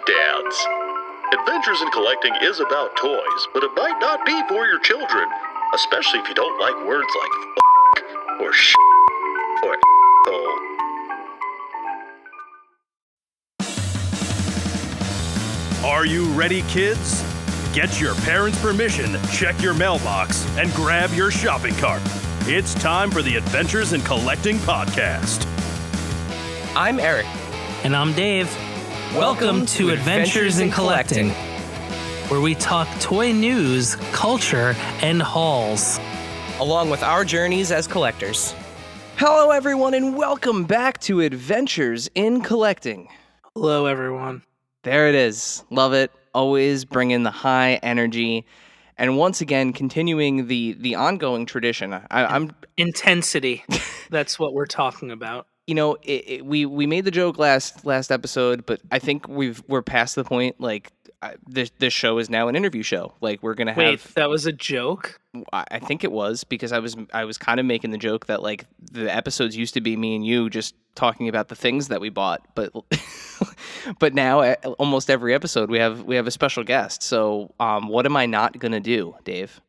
Dads. Adventures in Collecting is about toys, but it might not be for your children, especially if you don't like words like f*** or sh** or hole. Are you ready, kids? Get your parents' permission, check your mailbox, and grab your shopping cart. It's time for the Adventures in Collecting podcast. I'm Eric. And I'm Dave. Welcome to Adventures in Collecting, where we talk toy news, culture, and hauls, along with our journeys as collectors. Hello, everyone, and welcome back to Adventures in Collecting. Hello, everyone. There it is. Love it. Always bringing the high energy. And once again, continuing the ongoing tradition. I'm intensity. That's what we're talking about. You know, we made the joke last episode, but I think we're past the point. Like this show is now an interview show. Like we're gonna have. Wait, that was a joke? I think it was, because I was kind of making the joke that like the episodes used to be me and you just talking about the things that we bought, but now almost every episode we have a special guest. So what am I not gonna do, Dave?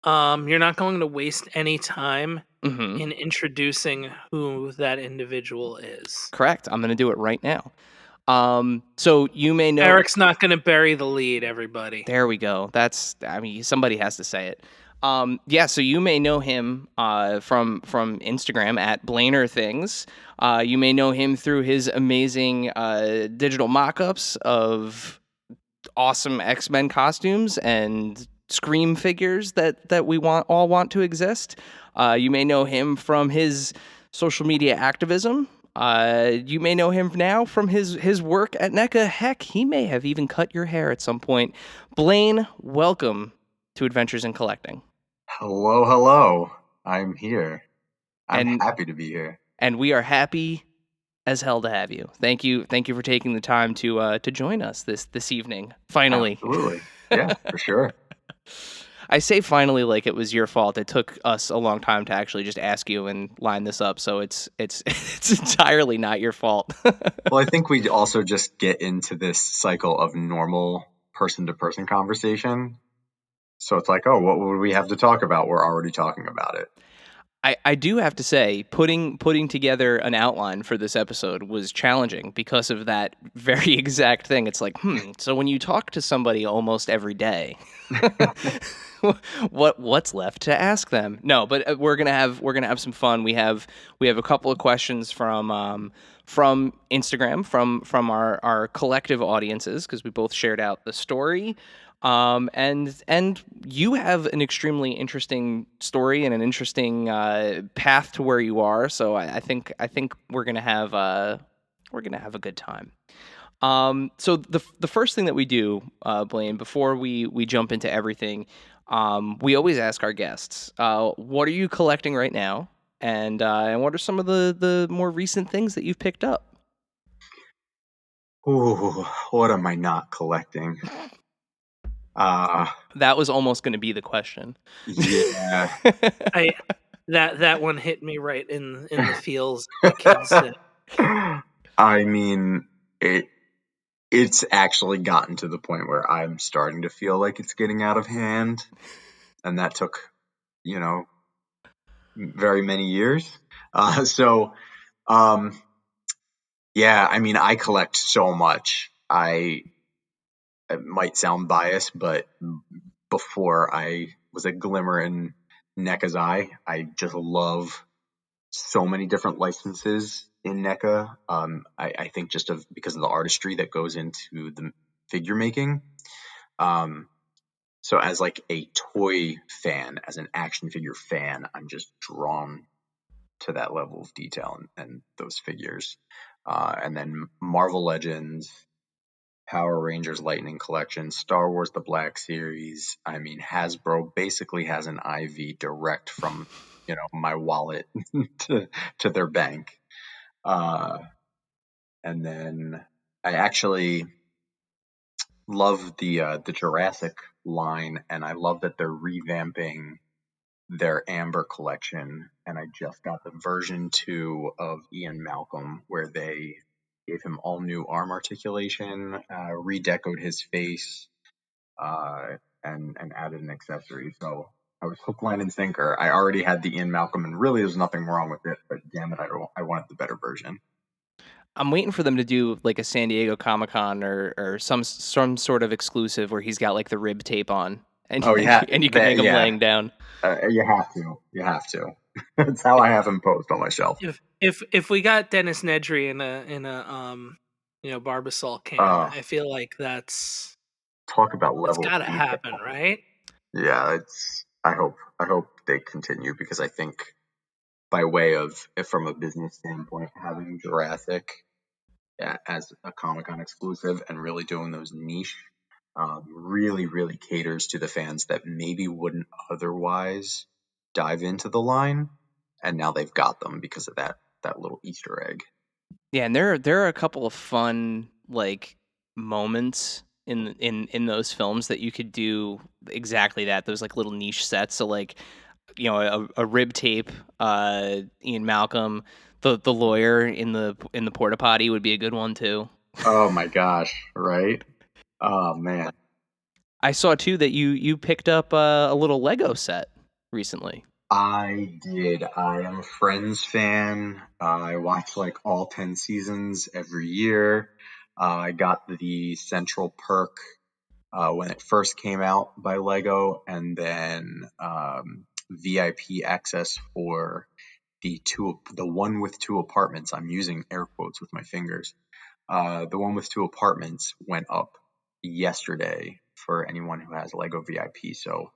You're not going to waste any time Mm-hmm. in introducing who that individual is. Correct. I'm gonna do it right now. So you may know Eric's not going to bury the lead, everybody. There we go. Somebody has to say it. So you may know him from Instagram at BlainerThings. You may know him through his amazing digital mock-ups of awesome X-Men costumes and Scream figures that we all want to exist. You may know him from his social media activism. You may know him now from his work at NECA. Heck, he may have even cut your hair at some point. Blaine, welcome to Adventures in Collecting. Hello. I'm here. I'm happy to be here. And we are happy as hell to have you. Thank you for taking the time to join us this evening. Finally. Absolutely. Yeah, for sure. I say finally like it was your fault. It took us a long time to actually just ask you and line this up, so it's entirely not your fault. Well, I think we also just get into this cycle of normal person-to-person conversation. So it's like, oh, what would we have to talk about? We're already talking about it. I do have to say, putting together an outline for this episode was challenging because of that very exact thing. It's like, so when you talk to somebody almost every day, what's left to ask them? No, but we're gonna have some fun. We have a couple of questions from Instagram from our collective audiences, because we both shared out the story. And you have an extremely interesting story and an interesting path to where you are. So I think we're gonna have a good time. So the first thing that we do, Blaine, before we jump into everything, we always ask our guests, what are you collecting right now, and what are some of the more recent things that you've picked up? Ooh, what am I not collecting? That was almost going to be the question. Yeah. That one hit me right in the feels. The kids said. I mean, it's actually gotten to the point where I'm starting to feel like it's getting out of hand, and that took, very many years. Yeah, I mean, I collect so much. It might sound biased, but before I was a glimmer in NECA's eye, I just love so many different licenses in NECA. I think just because of the artistry that goes into the figure making. So as like a toy fan, as an action figure fan, I'm just drawn to that level of detail and those figures. And then Marvel Legends, Power Rangers Lightning Collection, Star Wars The Black Series. I mean, Hasbro basically has an IV direct from, my wallet to their bank. And then I actually love the Jurassic line, and I love that they're revamping their Amber collection. And I just got the version 2 of Ian Malcolm, where they gave him all new arm articulation, redecoed his face, and added an accessory. So I was hook, line, and sinker. I already had the Ian Malcolm, and really there's nothing wrong with it, but damn it, I wanted the better version. I'm waiting for them to do like a San Diego Comic-Con or some sort of exclusive where he's got like the rib tape on, and Oh, yeah, and you can hang him laying down. You have to. That's how I have him posed on my shelf. If we got Dennis Nedry in a Barbasol can, I feel like that's talk about level. It's got to happen, right? Yeah, I hope they continue, because I think by way of, from a business standpoint, having Jurassic as a Comic-Con exclusive and really doing those niche, really caters to the fans that maybe wouldn't otherwise dive into the line, and now they've got them because of that little Easter egg. Yeah, and there are a couple of fun like moments in those films that you could do exactly that. Those like little niche sets. So like, a rib tape, Ian Malcolm, the lawyer in the porta potty would be a good one too. Oh my gosh, right? Oh man. I saw too that you picked up a little Lego set recently. I did. I am a Friends fan. I watch like all 10 seasons every year. I got the Central Perk when it first came out by Lego, and then VIP access for the one with two apartments. I'm using air quotes with my fingers. The one with two apartments went up yesterday for anyone who has Lego VIP. So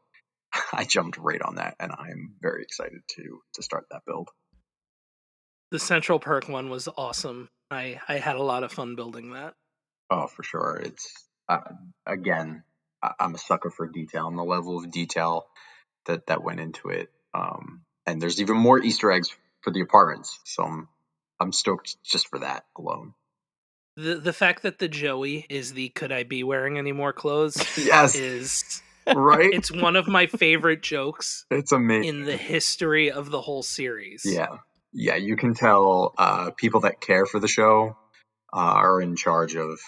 I jumped right on that, and I'm very excited to start that build. The Central Perk one was awesome. I had a lot of fun building that. Oh, for sure. It's again, I'm a sucker for detail, and the level of detail that went into it. And there's even more Easter eggs for the apartments, so I'm stoked just for that alone. The fact that the Joey is the "could I be wearing any more clothes?" Yes, is right. It's one of my favorite jokes. It's amazing in the history of the whole series. Yeah, you can tell people that care for the show are in charge of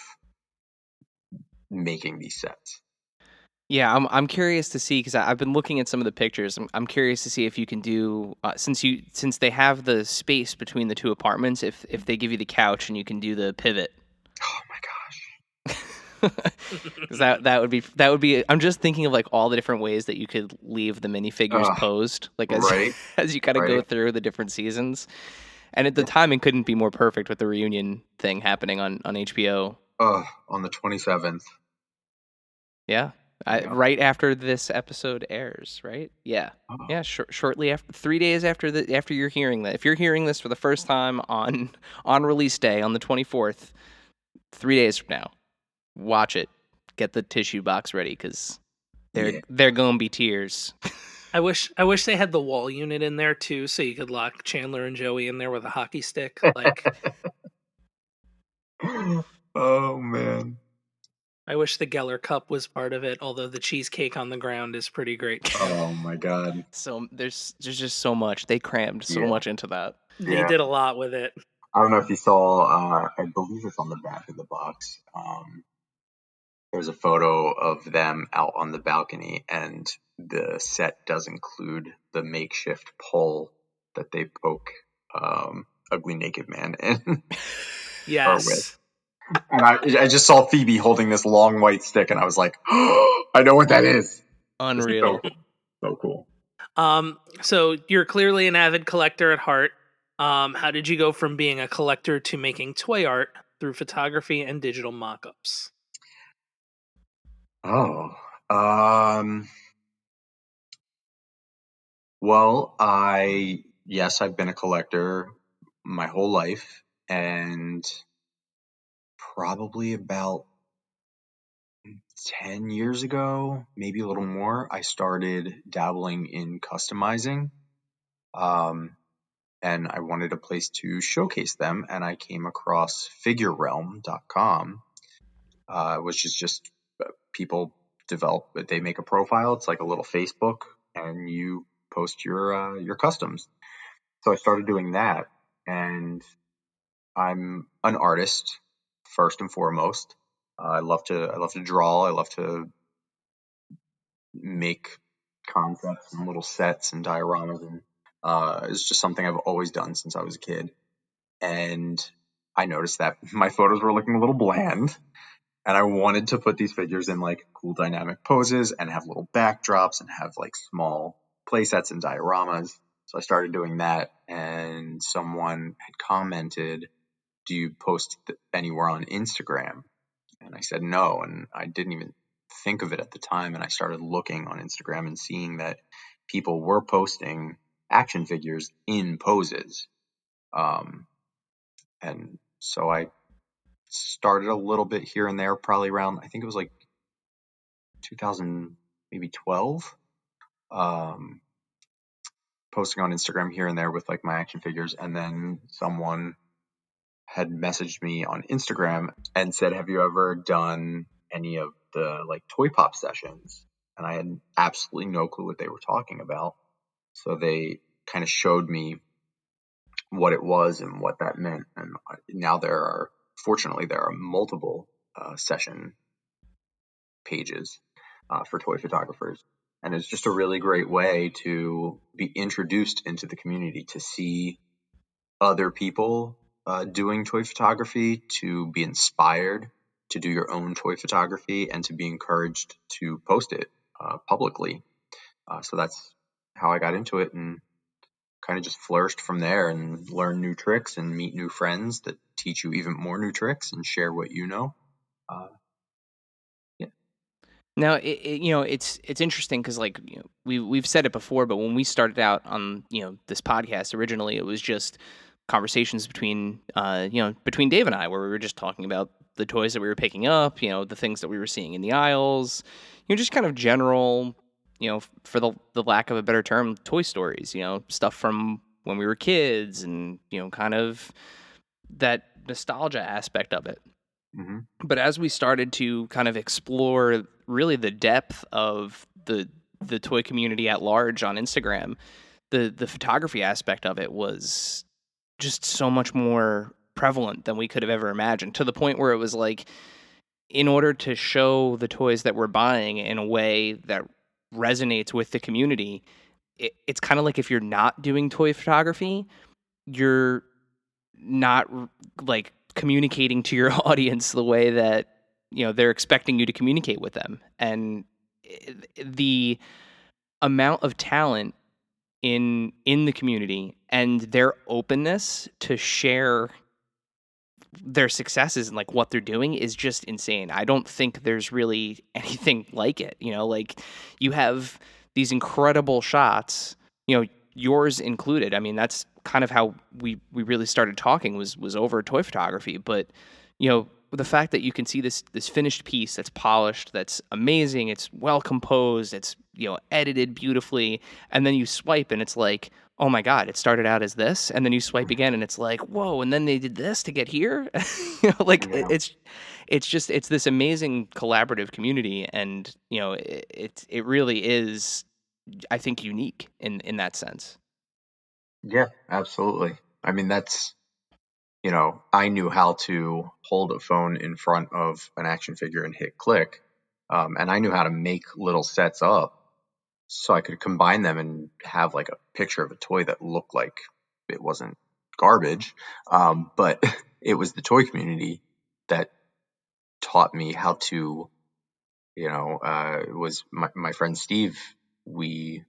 making these sets. Yeah, I'm curious to see, because I've been looking at some of the pictures. I'm curious to see if you can do since they have the space between the two apartments. If they give you the couch and you can do the pivot. Oh my gosh. Because that would be. I'm just thinking of like all the different ways that you could leave the minifigures posed, like as right, as you kind of go through the different seasons. And at the timing couldn't be more perfect with the reunion thing happening on HBO. On the 27th. Yeah. Right after this episode airs, right? Yeah, yeah. Shortly after, 3 days after you're hearing that. If you're hearing this for the first time on release day on the 24th, 3 days from now, watch it. Get the tissue box ready, because they're gonna be tears. I wish they had the wall unit in there too, so you could lock Chandler and Joey in there with a hockey stick. Like, oh man. I wish the Geller cup was part of it, although the cheesecake on the ground is pretty great. Oh my god. So there's just so much. They crammed so much into that. They did a lot with it. I don't know if you saw, I believe it's on the back of the box. There's a photo of them out on the balcony, and the set does include the makeshift pole that they poke Ugly Naked Man in. Yes. And I just saw Phoebe holding this long white stick, and I was like, oh, I know what that is. Unreal. So cool. So you're clearly an avid collector at heart. How did you go from being a collector to making toy art through photography and digital mock-ups? Well, I've been a collector my whole life, and probably about 10 years ago, maybe a little more, I started dabbling in customizing. And I wanted a place to showcase them, and I came across FigureRealm.com, which is just people they make a profile. It's like a little Facebook, and you post your customs. So I started doing that, and I'm an artist first and foremost. I love to draw. I love to make concepts and little sets and dioramas, and it's just something I've always done since I was a kid. And I noticed that my photos were looking a little bland, and I wanted to put these figures in like cool dynamic poses and have little backdrops and have like small play sets and dioramas. So I started doing that, and someone had commented, "Do you post anywhere on Instagram?" And I said no, and I didn't even think of it at the time. And I started looking on Instagram and seeing that people were posting action figures in poses. And so I started a little bit here and there, probably around, I think it was like 2000, maybe 12, posting on Instagram here and there with like my action figures. And then someone had messaged me on Instagram and said, "Have you ever done any of the like toy pop sessions?" And I had absolutely no clue what they were talking about. So they kind of showed me what it was and what that meant. And now fortunately, there are multiple session pages for toy photographers. And it's just a really great way to be introduced into the community, to see other people doing toy photography, to be inspired to do your own toy photography, and to be encouraged to post it publicly. So that's how I got into it, and kind of just flourished from there, and learn new tricks and meet new friends that teach you even more new tricks and share what you know. Uh, yeah. Now, it's interesting because like we've said it before, but when we started out on this podcast originally, it was just conversations between between Dave and I, where we were just talking about the toys that we were picking up, the things that we were seeing in the aisles, just kind of general, for the lack of a better term, toy stories, stuff from when we were kids, and kind of that nostalgia aspect of it. Mm-hmm. But as we started to kind of explore really the depth of the toy community at large on Instagram, the photography aspect of it was just so much more prevalent than we could have ever imagined, to the point where it was like, in order to show the toys that we're buying in a way that resonates with the community, it's kind of like if you're not doing toy photography, you're not like communicating to your audience the way that they're expecting you to communicate with them. And the amount of talent in the community and their openness to share their successes and like what they're doing is just insane. I don't think there's really anything like it. Like, you have these incredible shots, yours included. I mean, that's kind of how we really started talking, was over toy photography. But the fact that you can see this finished piece that's polished, that's amazing, it's well composed, it's edited beautifully, and then you swipe and it's like, oh my God, it started out as this, and then you swipe again and it's like, whoa, and then they did this to get here. Like, Yeah. it's this amazing collaborative community, and it really is, I think, unique in that sense. Yeah, absolutely. I mean, I knew how to hold a phone in front of an action figure and hit click. And I knew how to make little sets up so I could combine them and have like a picture of a toy that looked like it wasn't garbage. But it was the toy community that taught me how to, it was my friend Steve. We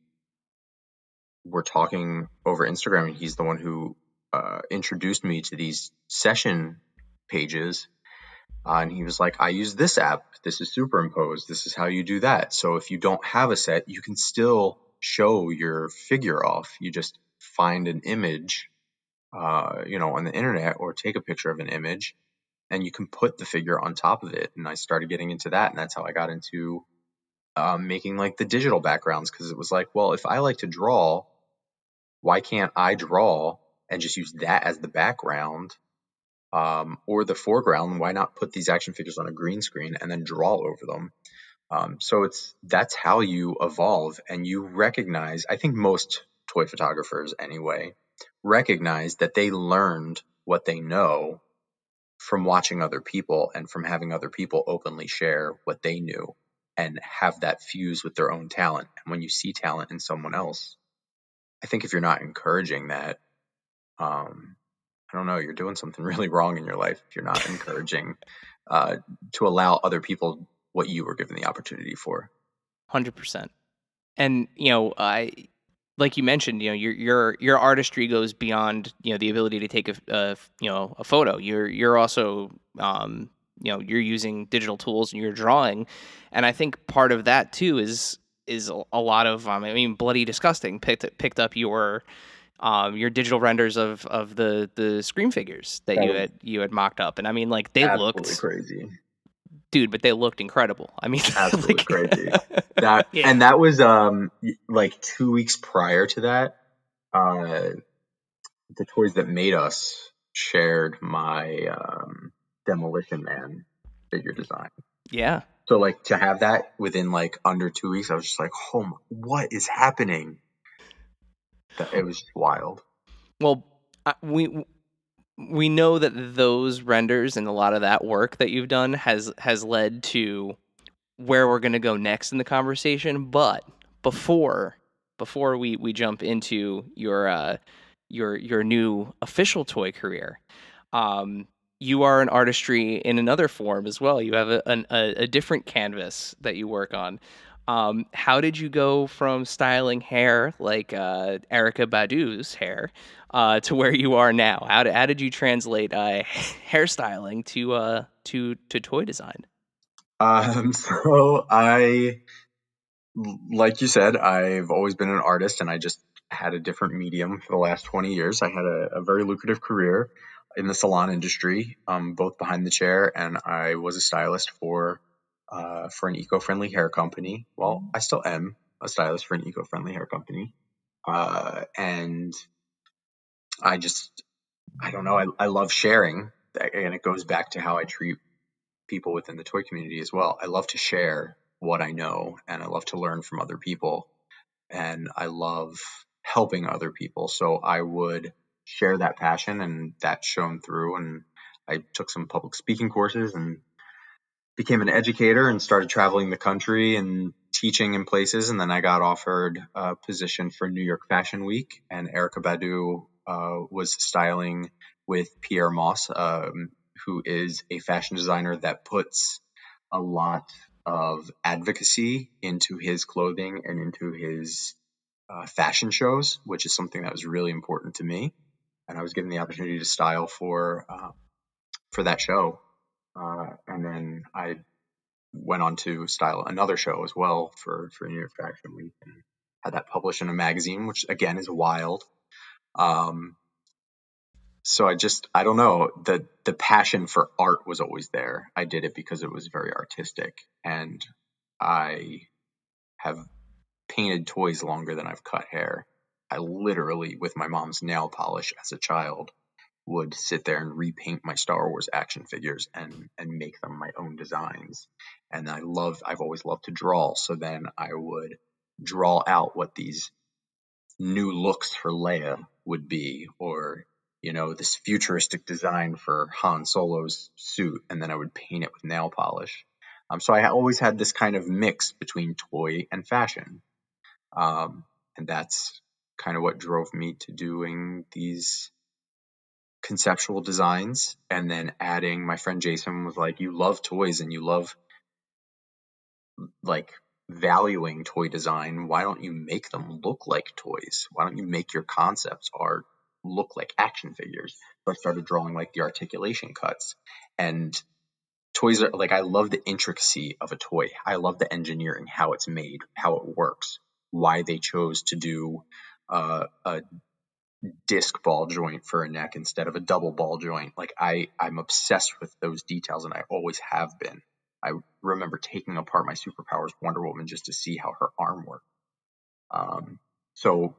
were talking over Instagram, and he's the one who introduced me to these session pages. And he was like, "I use this app. This is superimposed. This is how you do that. So if you don't have a set, you can still show your figure off. You just find an image, on the internet, or take a picture of an image, and you can put the figure on top of it." And I started getting into that, and that's how I got into making like the digital backgrounds, because it was like, well, if I like to draw, why can't I draw and just use that as the background, or the foreground? Why not put these action figures on a green screen and then draw over them? So that's how you evolve, and you recognize, I think most toy photographers anyway, recognize that they learned what they know from watching other people and from having other people openly share what they knew and have that fuse with their own talent. And when you see talent in someone else, I think if you're not encouraging that, I don't know, you're doing something really wrong in your life if you're not encouraging to allow other people what you were given the opportunity for. 100%. And like you mentioned, your artistry goes beyond the ability to take a photo. You're also you're using digital tools and you're drawing, and I think part of that too is a lot of Bloody Disgusting picked up your digital renders of the Scream figures that you had mocked up, and I mean, like, they Absolutely looked, crazy. dude, but they looked incredible. I mean, Absolutely like, crazy. That Yeah. and that was like 2 weeks prior to that. The toys that made us shared my Demolition Man figure design. yeah. So like to have that within like under 2 weeks, I was just like, oh my, what is happening? It was just wild. Well, we know that those renders and a lot of that work that you've done has led to where we're going to go next in the conversation. But before we jump into your new official toy career, you are an artistry in another form as well. You have a different canvas that you work on. How did you go from styling hair like Erica Badu's hair to where you are now? How did you translate hairstyling to toy design? So like you said, I've always been an artist, and I just had a different medium for the last 20 years. I had a very lucrative career in the salon industry, both behind the chair, and I was a stylist for an eco-friendly hair company. Well, I still am a stylist for an eco-friendly hair company, and I don't know, I love sharing, and it goes back to how I treat people within the toy community as well. I love to share what I know, and I love to learn from other people, and I love helping other people. So I would share that passion, and that shone through. And I took some public speaking courses and became an educator and started traveling the country and teaching in places. And then I got offered a position for New York Fashion Week, and Erica Badu was styling with Pierre Moss, who is a fashion designer that puts a lot of advocacy into his clothing and into his fashion shows, which is something that was really important to me. And I was given the opportunity to style for that show, and then I went on to style another show as well for New York Fashion Week, and had that published in a magazine, which again is wild. So I don't know, the passion for art was always there. I did it because it was very artistic, and I have painted toys longer than I've cut hair. I literally, with my mom's nail polish as a child, would sit there and repaint my Star Wars action figures and make them my own designs. And I've always loved to draw. So then I would draw out what these new looks for Leia would be, or, this futuristic design for Han Solo's suit. And then I would paint it with nail polish. So I always had this kind of mix between toy and fashion. And that's kind of what drove me to doing these conceptual designs. And then adding, my friend Jason was like, you love toys and you love like valuing toy design. Why don't you make them look like toys? Why don't you make your concepts art look like action figures? So I started drawing like the articulation cuts, and toys are like, I love the intricacy of a toy. I love the engineering, how it's made, how it works, why they chose to do a disc ball joint for a neck instead of a double ball joint. Like I'm obsessed with those details, and I always have been. I remember taking apart my Superpowers Wonder Woman just to see how her arm worked. So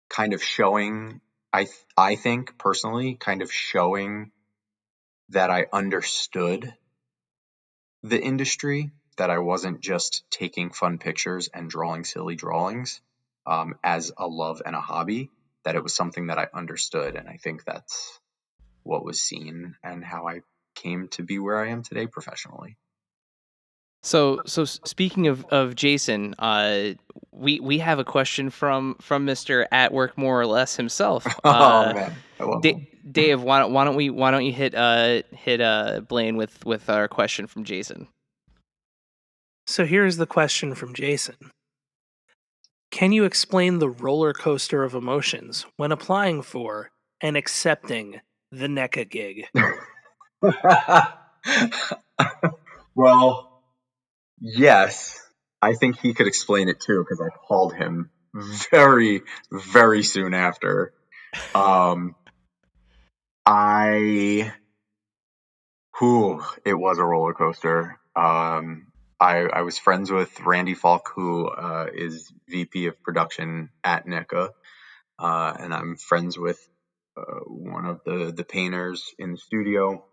kind of showing, I think personally, kind of showing that I understood the industry, that I wasn't just taking fun pictures and drawing silly drawings as a love and a hobby, that it was something that I understood. And I think what was seen and how I came to be where I am today professionally. So speaking of Jason, we have a question from Mr. At Work More or Less himself. Oh man, I love him. Dave, why don't you hit Blaine with our question from Jason? So here's the question from Jason. Can you explain the roller coaster of emotions when applying for and accepting the NECA gig? Well, yes, I think he could explain it too because I called him very, very soon after. Um, I, it was a roller coaster. I was friends with Randy Falk, who is VP of production at NECA, and I'm friends with one of the painters in the studio.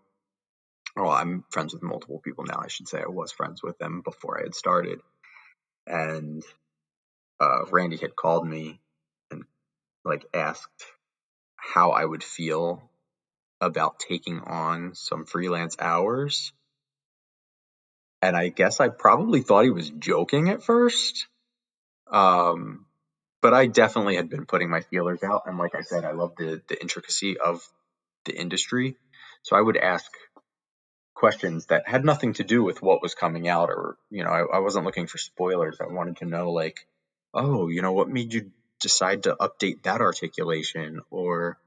Well, I'm friends with multiple people now. I should say I was friends with them before I had started. And Randy had called me and like asked how I would feel about taking on some freelance hours. And I guess I probably thought he was joking at first. But I definitely had been putting my feelers out. And like I said, I love the intricacy of the industry. So I would ask questions that had nothing to do with what was coming out, or I wasn't looking for spoilers. I wanted to know, like, oh, what made you decide to update that articulation, or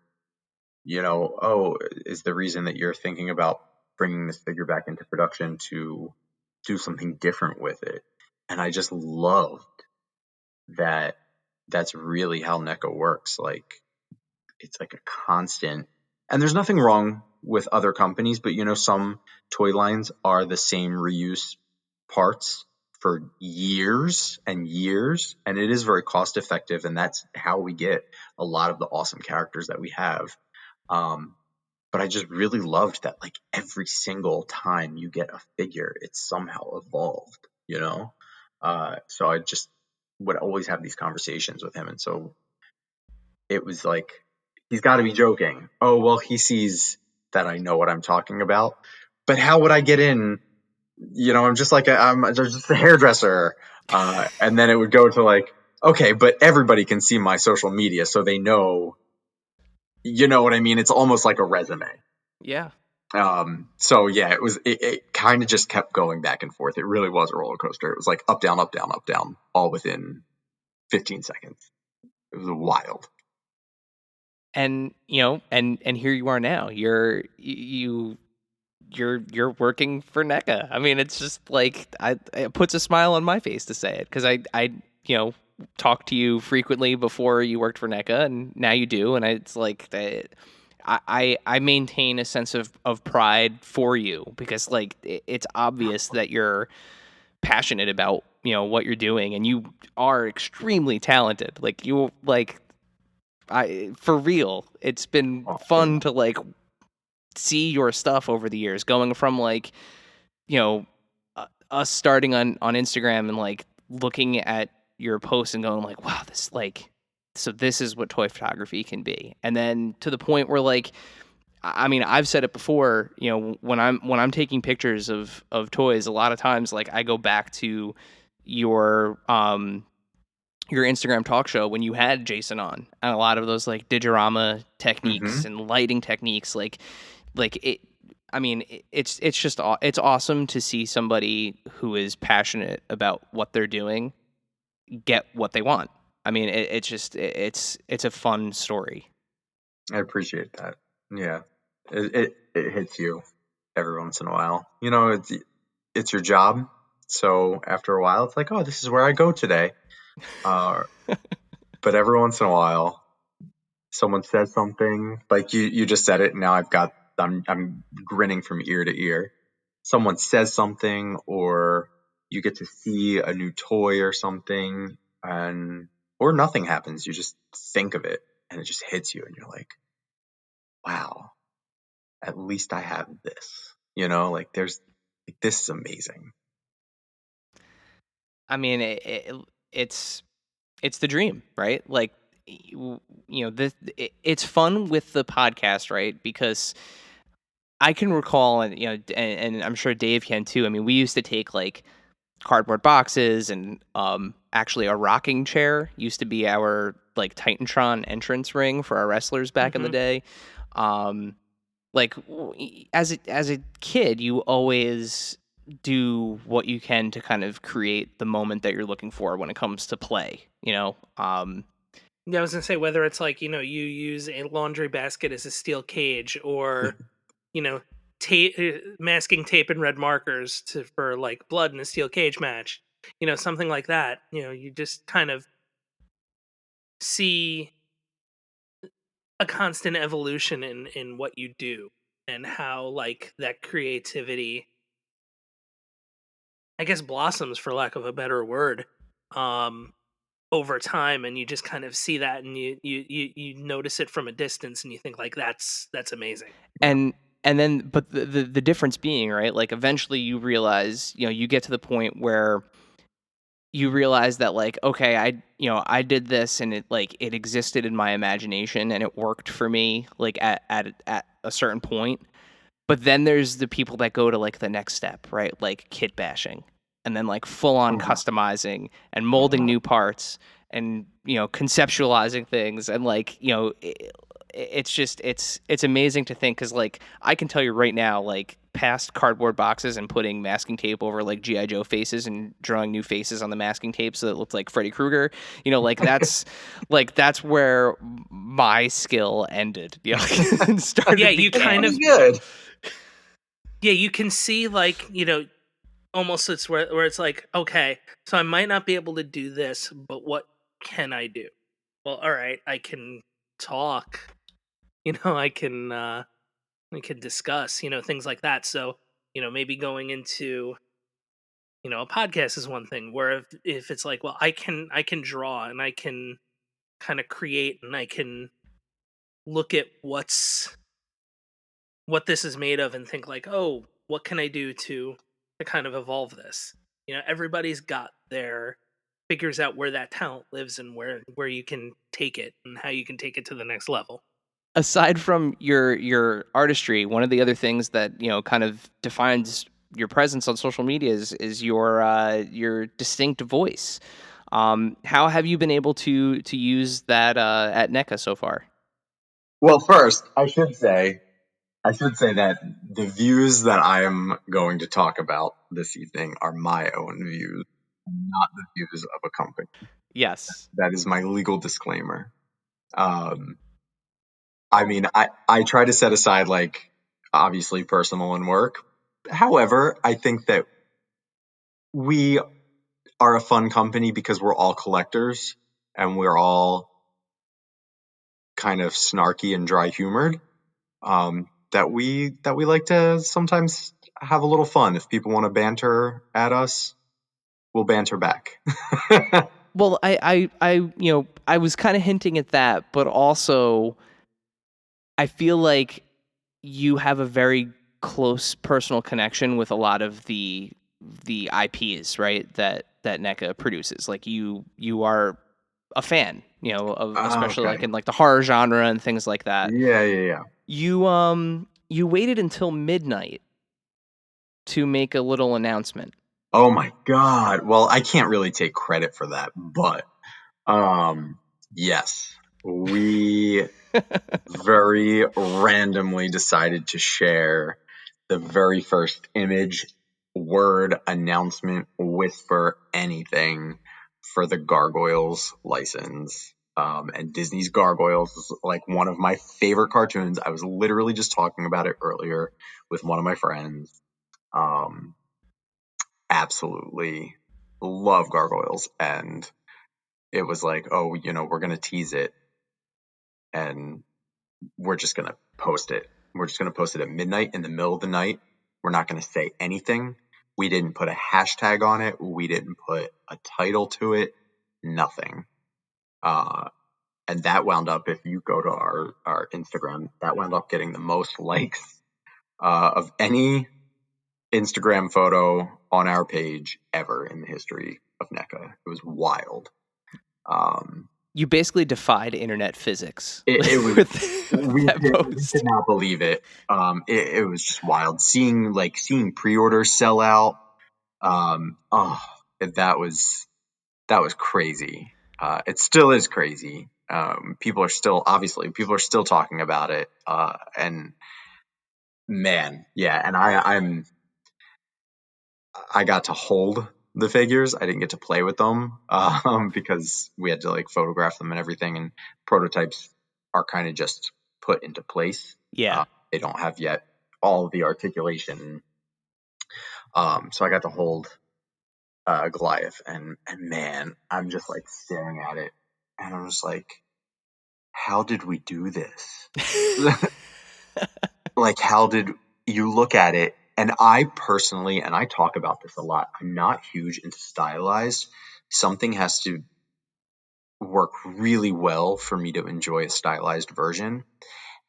oh, is the reason that you're thinking about bringing this figure back into production to do something different with it. And I just loved that. That's really how NECA works. Like, it's like a constant, and there's nothing wrong with other companies, but some toy lines are the same reuse parts for years and years, and it is very cost effective, and that's how we get a lot of the awesome characters that we have. But I just really loved that, like, every single time you get a figure, it's somehow evolved. So I just would always have these conversations with him, and so it was like, he's got to be joking. Oh, well, he sees that I know what I'm talking about. But how would I get in? I'm just I'm just a hairdresser. And then it would go to like, okay, but everybody can see my social media, so they know, you know what I mean? It's almost like a resume. Yeah. So yeah, it kind of just kept going back and forth. It really was a roller coaster. It was like up, down, up, down, up, down, all within 15 seconds. It was wild. And and here you are now. You're working for NECA. I mean, it's just like, it puts a smile on my face to say it, because I talked to you frequently before you worked for NECA, and now you do, and it's like that. I maintain a sense of pride for you, because like it's obvious that you're passionate about what you're doing, and you are extremely talented. Like, you like for real. It's been fun to like see your stuff over the years, going from like us starting on Instagram and like looking at your posts and going like, wow, this is what toy photography can be. And then to the point where, like, I mean, I've said it before, when I'm taking pictures of toys, a lot of times, like, I go back to your Instagram talk show when you had Jason on, and a lot of those like digiorama techniques and lighting techniques, like it. I mean, it's just it's awesome to see somebody who is passionate about what they're doing get what they want. I mean, it's just it's a fun story. I appreciate that. Yeah, it hits you every once in a while. It's your job, so after a while, it's like, oh, this is where I go today. But every once in a while, someone says something like you just said it, and now I'm grinning from ear to ear. Someone says something, or you get to see a new toy or something, or nothing happens. You just think of it, and it just hits you, and you're like, wow, at least I have this. Like, this is amazing. I mean, it's the dream, right? Like, it's fun with the podcast, right? Because I can recall, and and I'm sure Dave can too. I mean, we used to take like cardboard boxes, and actually a rocking chair used to be our like Titantron entrance ring for our wrestlers back in the day. Um, as a kid, you always do what you can to kind of create the moment that you're looking for when it comes to play. Yeah, I was gonna say whether it's like, you use a laundry basket as a steel cage, or you know, masking tape and red markers for like blood in a steel cage match. Something like that. You just kind of see a constant evolution in what you do, and how like that creativity, I guess, blossoms, for lack of a better word, um over time. And you just kind of see that, and you notice it from a distance, and you think like that's amazing. And then, but the difference being, right, like eventually you realize, you get to the point where you realize that, like, okay, I did this, and it existed in my imagination, and it worked for me, like at a certain point. But then there's the people that go to like the next step, right? Like kit bashing, and then like full on customizing and molding new parts, and conceptualizing things, and like it's just it's amazing to think, because like I can tell you right now, like past cardboard boxes and putting masking tape over like GI Joe faces and drawing new faces on the masking tape so it looked like Freddy Krueger, like that's where my skill ended. And started Yeah, you kind of good. yeah, you can see, like, almost it's where it's like, okay, so I might not be able to do this, but what can I do? Well, all right, I can talk. I can discuss, things like that. So, maybe going into, a podcast is one thing, where if it's like, well, I can draw, and I can kind of create, and I can look at what this is made of, and think like, oh, what can I do to kind of evolve this? Everybody's got their figures out where that talent lives, and where you can take it, and how you can take it to the next level. Aside from your artistry, one of the other things that kind of defines your presence on social media is your distinct voice. How have you been able to use that at NECA so far? Well, first, I should say that the views that I am going to talk about this evening are my own views, not the views of a company. Yes. That is my legal disclaimer. Um, I mean, I try to set aside, like, obviously personal and work. However, I think that we are a fun company because we're all collectors, and we're all kind of snarky and dry humored. That we like to sometimes have a little fun. If people want to banter at us, we'll banter back. Well, I was kind of hinting at that, but also I feel like you have a very close personal connection with a lot of the IPs, right? That NECA produces. Like you are a fan, of especially like Okay. in like the horror genre and things like that. Yeah, yeah, yeah. You waited until midnight to make a little announcement. Oh my God. Well, I can't really take credit for that, but yes, we very randomly decided to share the very first image, word, announcement, whisper, anything for the Gargoyles license. And Disney's Gargoyles is like one of my favorite cartoons. I was literally just talking about it earlier with one of my friends. Um, Absolutely love Gargoyles. And it was like, oh, we're going to tease it, and we're just going to post it. We're just going to post it at midnight in the middle of the night. We're not going to say anything. We didn't put a hashtag on it. We didn't put a title to it. Nothing. Uh, and that wound up, if you go to our Instagram, that wound up getting the most likes of any Instagram photo on our page ever in the history of NECA. It was wild. You basically defied internet physics. It was with we that we post. could not believe it. It was just wild seeing pre-orders sell out. Oh, that was crazy. It still is crazy. People are still talking about it. And man, yeah. And I got to hold the figures. I didn't get to play with them, because we had to photograph them and everything. And prototypes are kind of just put into place. Yeah. They don't have yet all of the articulation. So I got to hold Goliath, and man, I'm just staring at it, and I'm just like, how did we do this? How did you look at it? And I personally, and I talk about this a lot, I'm not huge into stylized. Something has to work really well for me to enjoy a stylized version.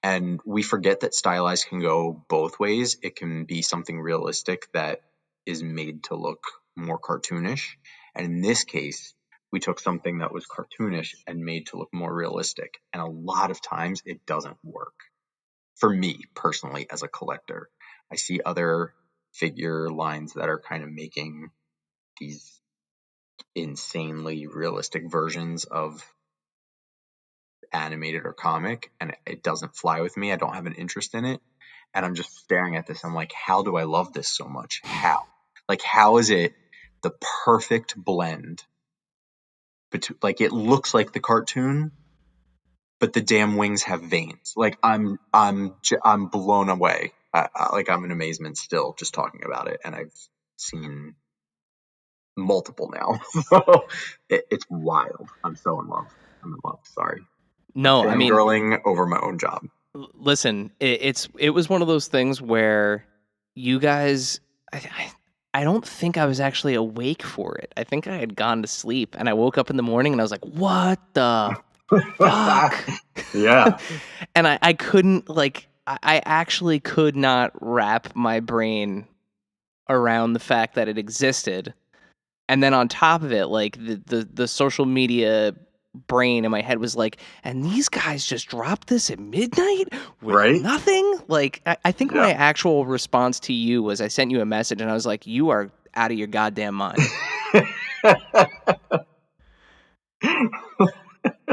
And we forget that stylized can go both ways. It can be something realistic that is made to look more cartoonish. And in this case, we took something that was cartoonish and made to look more realistic. And a lot of times it doesn't work. For me personally, as a collector, I see other figure lines that are kind of making these insanely realistic versions of animated or comic, and it doesn't fly with me. I don't have an interest in it. And I'm just staring at this. I'm like, how do I love this so much? How? How is it the perfect blend between, it looks like the cartoon, but the damn wings have veins. I'm blown away. I'm in amazement still just talking about it, and I've seen multiple now. So it's wild. I'm so in love. I'm in love. Sorry, I'm No, I mean, fangirling over my own job. listen, it was one of those things where you guys, I don't think I was actually awake for it. I think I had gone to sleep, and I woke up in the morning and I was like, "What the fuck?" Yeah. And I couldn't I actually could not wrap my brain around the fact that it existed. And then on top of it, the social media brain in my head was like, and these guys just dropped this at midnight with Right? nothing? I think Yeah. my actual response to you was I sent you a message and I was like, you are out of your goddamn mind.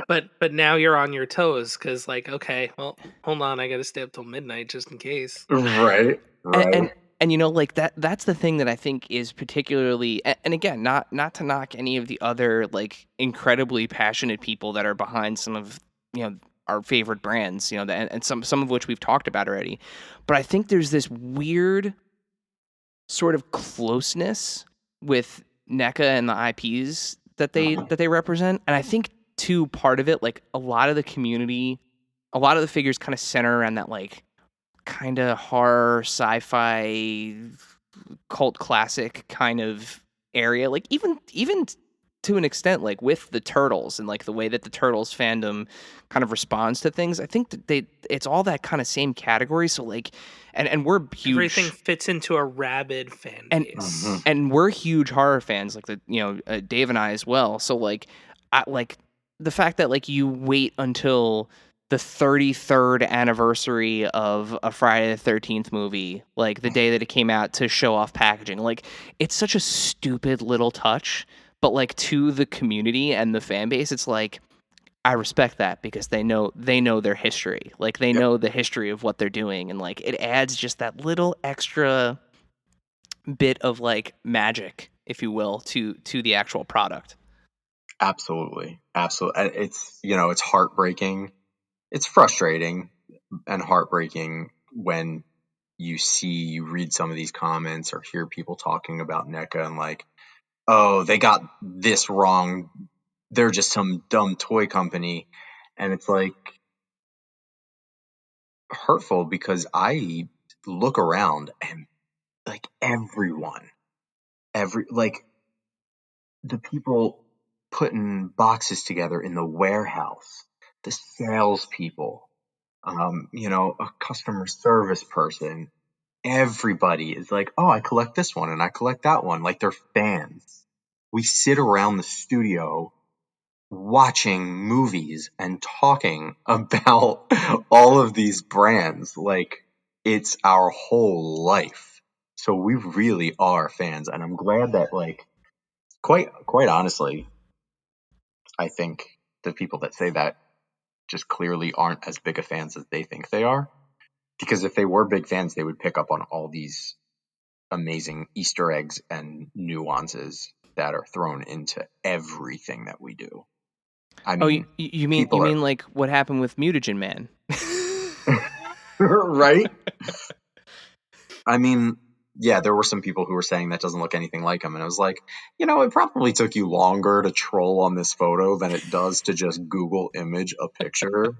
But now you're on your toes because okay, well, hold on, I got to stay up till midnight just in case. Right. And that's the thing that I think is particularly, and again, not to knock any of the other incredibly passionate people that are behind some of our favorite brands, and some of which we've talked about already, but I think there's this weird sort of closeness with NECA and the IPs that they represent, and I think too part of it, a lot of the community, a lot of the figures kind of center around that kind of horror sci-fi cult classic kind of area, even to an extent with the Turtles and the way that the Turtles fandom kind of responds to things. I think that it's all that kind of same category. So and we're huge, everything fits into a rabid fan base. and we're huge horror fans, Dave and I as well. So the fact that you wait until the 33rd anniversary of a Friday the 13th movie, the day that it came out, to show off packaging. It's such a stupid little touch, but to the community and the fan base, it's I respect that because they know their history. They know the history of what they're doing, and it adds just that little extra bit of magic, if you will, to the actual product. Absolutely. It's heartbreaking. It's frustrating and heartbreaking when you read some of these comments or hear people talking about NECA and oh, they got this wrong. They're just some dumb toy company. And it's hurtful because I look around and everyone, the people putting boxes together in the warehouse, the salespeople, a customer service person, everybody is oh, I collect this one and I collect that one. They're fans. We sit around the studio watching movies and talking about all of these brands. Like, it's our whole life. So we really are fans, and I'm glad that, like, quite honestly, I think the people that say that just clearly aren't as big of fans as they think they are. Because if they were big fans, they would pick up on all these amazing Easter eggs and nuances that are thrown into everything that we do. I Oh, mean, you people are mean like what happened with Mutagen Man? right. I mean, yeah, there were some people who were saying that doesn't look anything like him, and I was like, it probably took you longer to troll on this photo than it does to just Google image a picture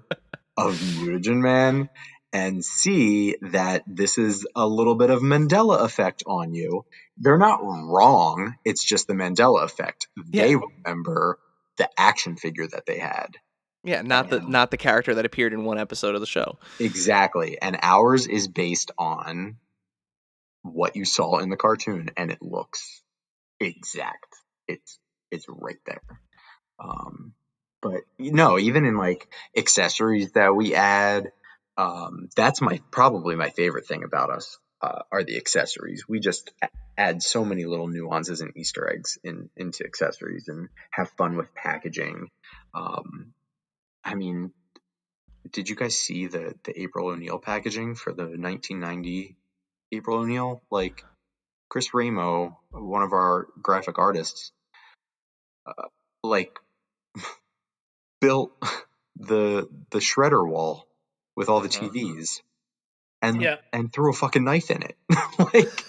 of Mutagen Man and see that this is a little bit of Mandela effect on you. They're not wrong. It's just the Mandela effect. They Yeah. remember the action figure that they had. Yeah, And not the character that appeared in one episode of the show. exactly. And ours is based on what you saw in the cartoon, and it looks exact. It's right there. But even in like accessories that we add, that's probably my favorite thing about us, are the accessories. We just add so many little nuances and Easter eggs into accessories and have fun with packaging. I mean, did you guys see the April O'Neil packaging for the 1990 April O'Neil? Like, Chris Ramo, one of our graphic artists, like, built the shredder wall with all the TVs and Yeah. and threw a fucking knife in it. Like,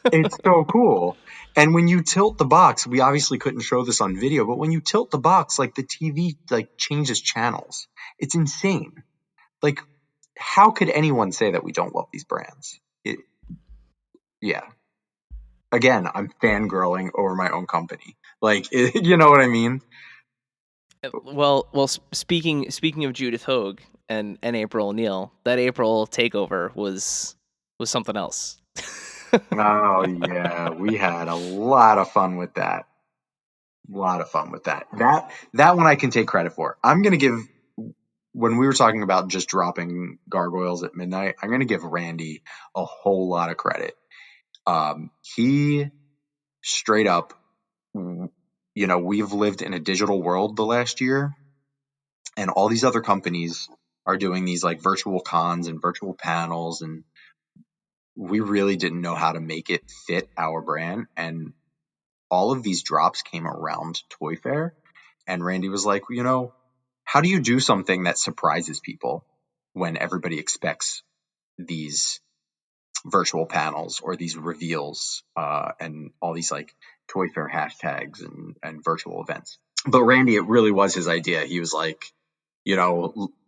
it's so cool. And when you tilt the box, we obviously couldn't show this on video, but when you tilt the box, like, the TV like changes channels. It's insane. Like, how could anyone say that we don't love these brands? Yeah. Again, I'm fangirling over my own company. Like, you know what I mean? Well, speaking of Judith Hogue and April O'Neil, that April takeover was something else. Oh yeah, we had a lot of fun with that. A lot of fun with that. That one I can take credit for. I'm gonna give, when we were talking about just dropping gargoyles at midnight, I'm gonna give Randy a whole lot of credit. He straight up, we've lived in a digital world the last year, and all these other companies are doing these like virtual cons and virtual panels, and we really didn't know how to make it fit our brand. And all of these drops came around Toy Fair, and Randy was like, how do you do something that surprises people when everybody expects these virtual panels or these reveals, and all these like Toy Fair hashtags and virtual events? But Randy, it really was his idea. He was like,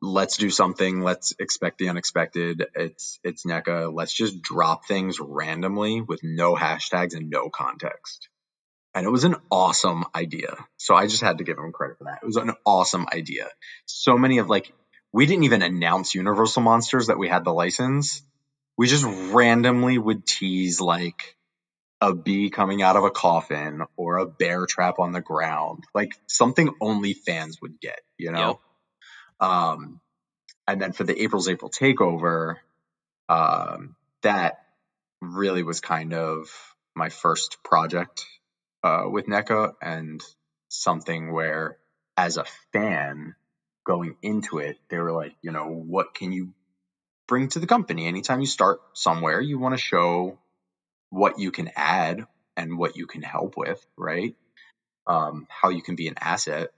let's do something. Let's expect the unexpected. It's NECA. Let's just drop things randomly with no hashtags and no context. And it was an awesome idea. So I just had to give him credit for that. It was an awesome idea. So many of we didn't even announce Universal Monsters that we had the license. We just randomly would tease like a bee coming out of a coffin or a bear trap on the ground, like something only fans would get, Yep. And then for the April takeover, that really was kind of my first project with NECA, and something where, as a fan going into it, they were like, what can you bring to the company? Anytime you start somewhere, you want to show what you can add and what you can help with, right? How you can be an asset.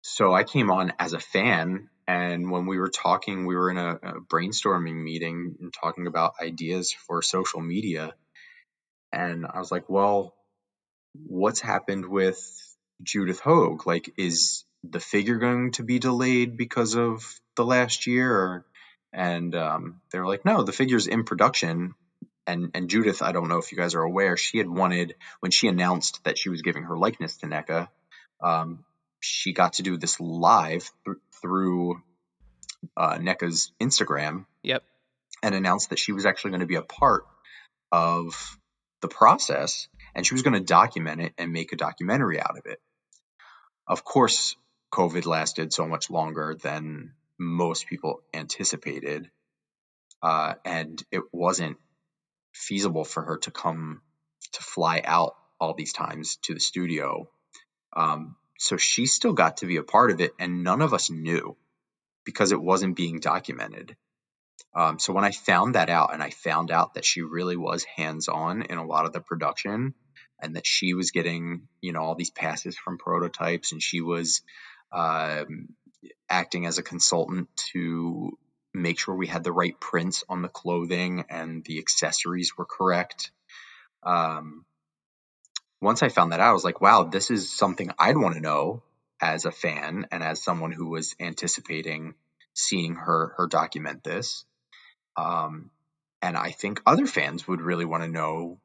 So I came on as a fan, and when we were talking, we were in a brainstorming meeting and talking about ideas for social media. And I was like, well, what's happened with Judith Hogue? Like, is the figure going to be delayed because of the last year? And they were like, no, the figure's in production. And Judith, I don't know if you guys are aware, she had wanted, when she announced that she was giving her likeness to NECA, she got to do this live through NECA's Instagram. Yep. And announced that she was actually going to be a part of the process, and she was going to document it and make a documentary out of it. Of course, COVID lasted so much longer than most people anticipated, and it wasn't feasible for her to fly out all these times to the studio. So she still got to be a part of it, and none of us knew because it wasn't being documented. So when I found that out, and I found out that she really was hands-on in a lot of the production, and that she was getting, all these passes from prototypes, and she was acting as a consultant to make sure we had the right prints on the clothing and the accessories were correct. Once I found that out, I was like, wow, this is something I'd want to know as a fan and as someone who was anticipating seeing her document this. And I think other fans would really want to know.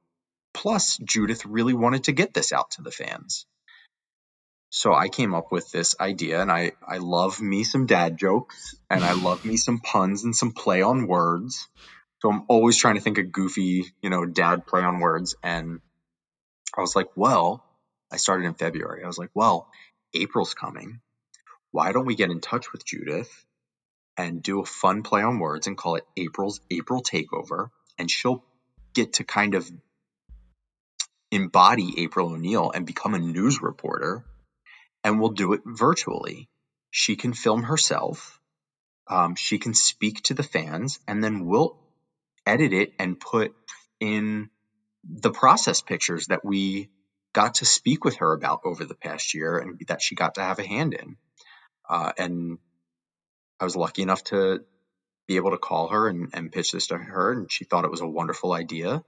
Plus, Judith really wanted to get this out to the fans. So I came up with this idea, and I love me some dad jokes, and I love me some puns and some play on words. So I'm always trying to think of goofy, dad play on words. And I was like, well, I started in February. I was like, well, April's coming. Why don't we get in touch with Judith and do a fun play on words and call it April's April Takeover? And she'll get to kind of embody April O'Neil and become a news reporter. And we'll do it virtually. She can film herself. She can speak to the fans, and then we'll edit it and put in the process pictures that we got to speak with her about over the past year and that she got to have a hand in. And I was lucky enough to be able to call her and pitch this to her, and she thought it was a wonderful idea.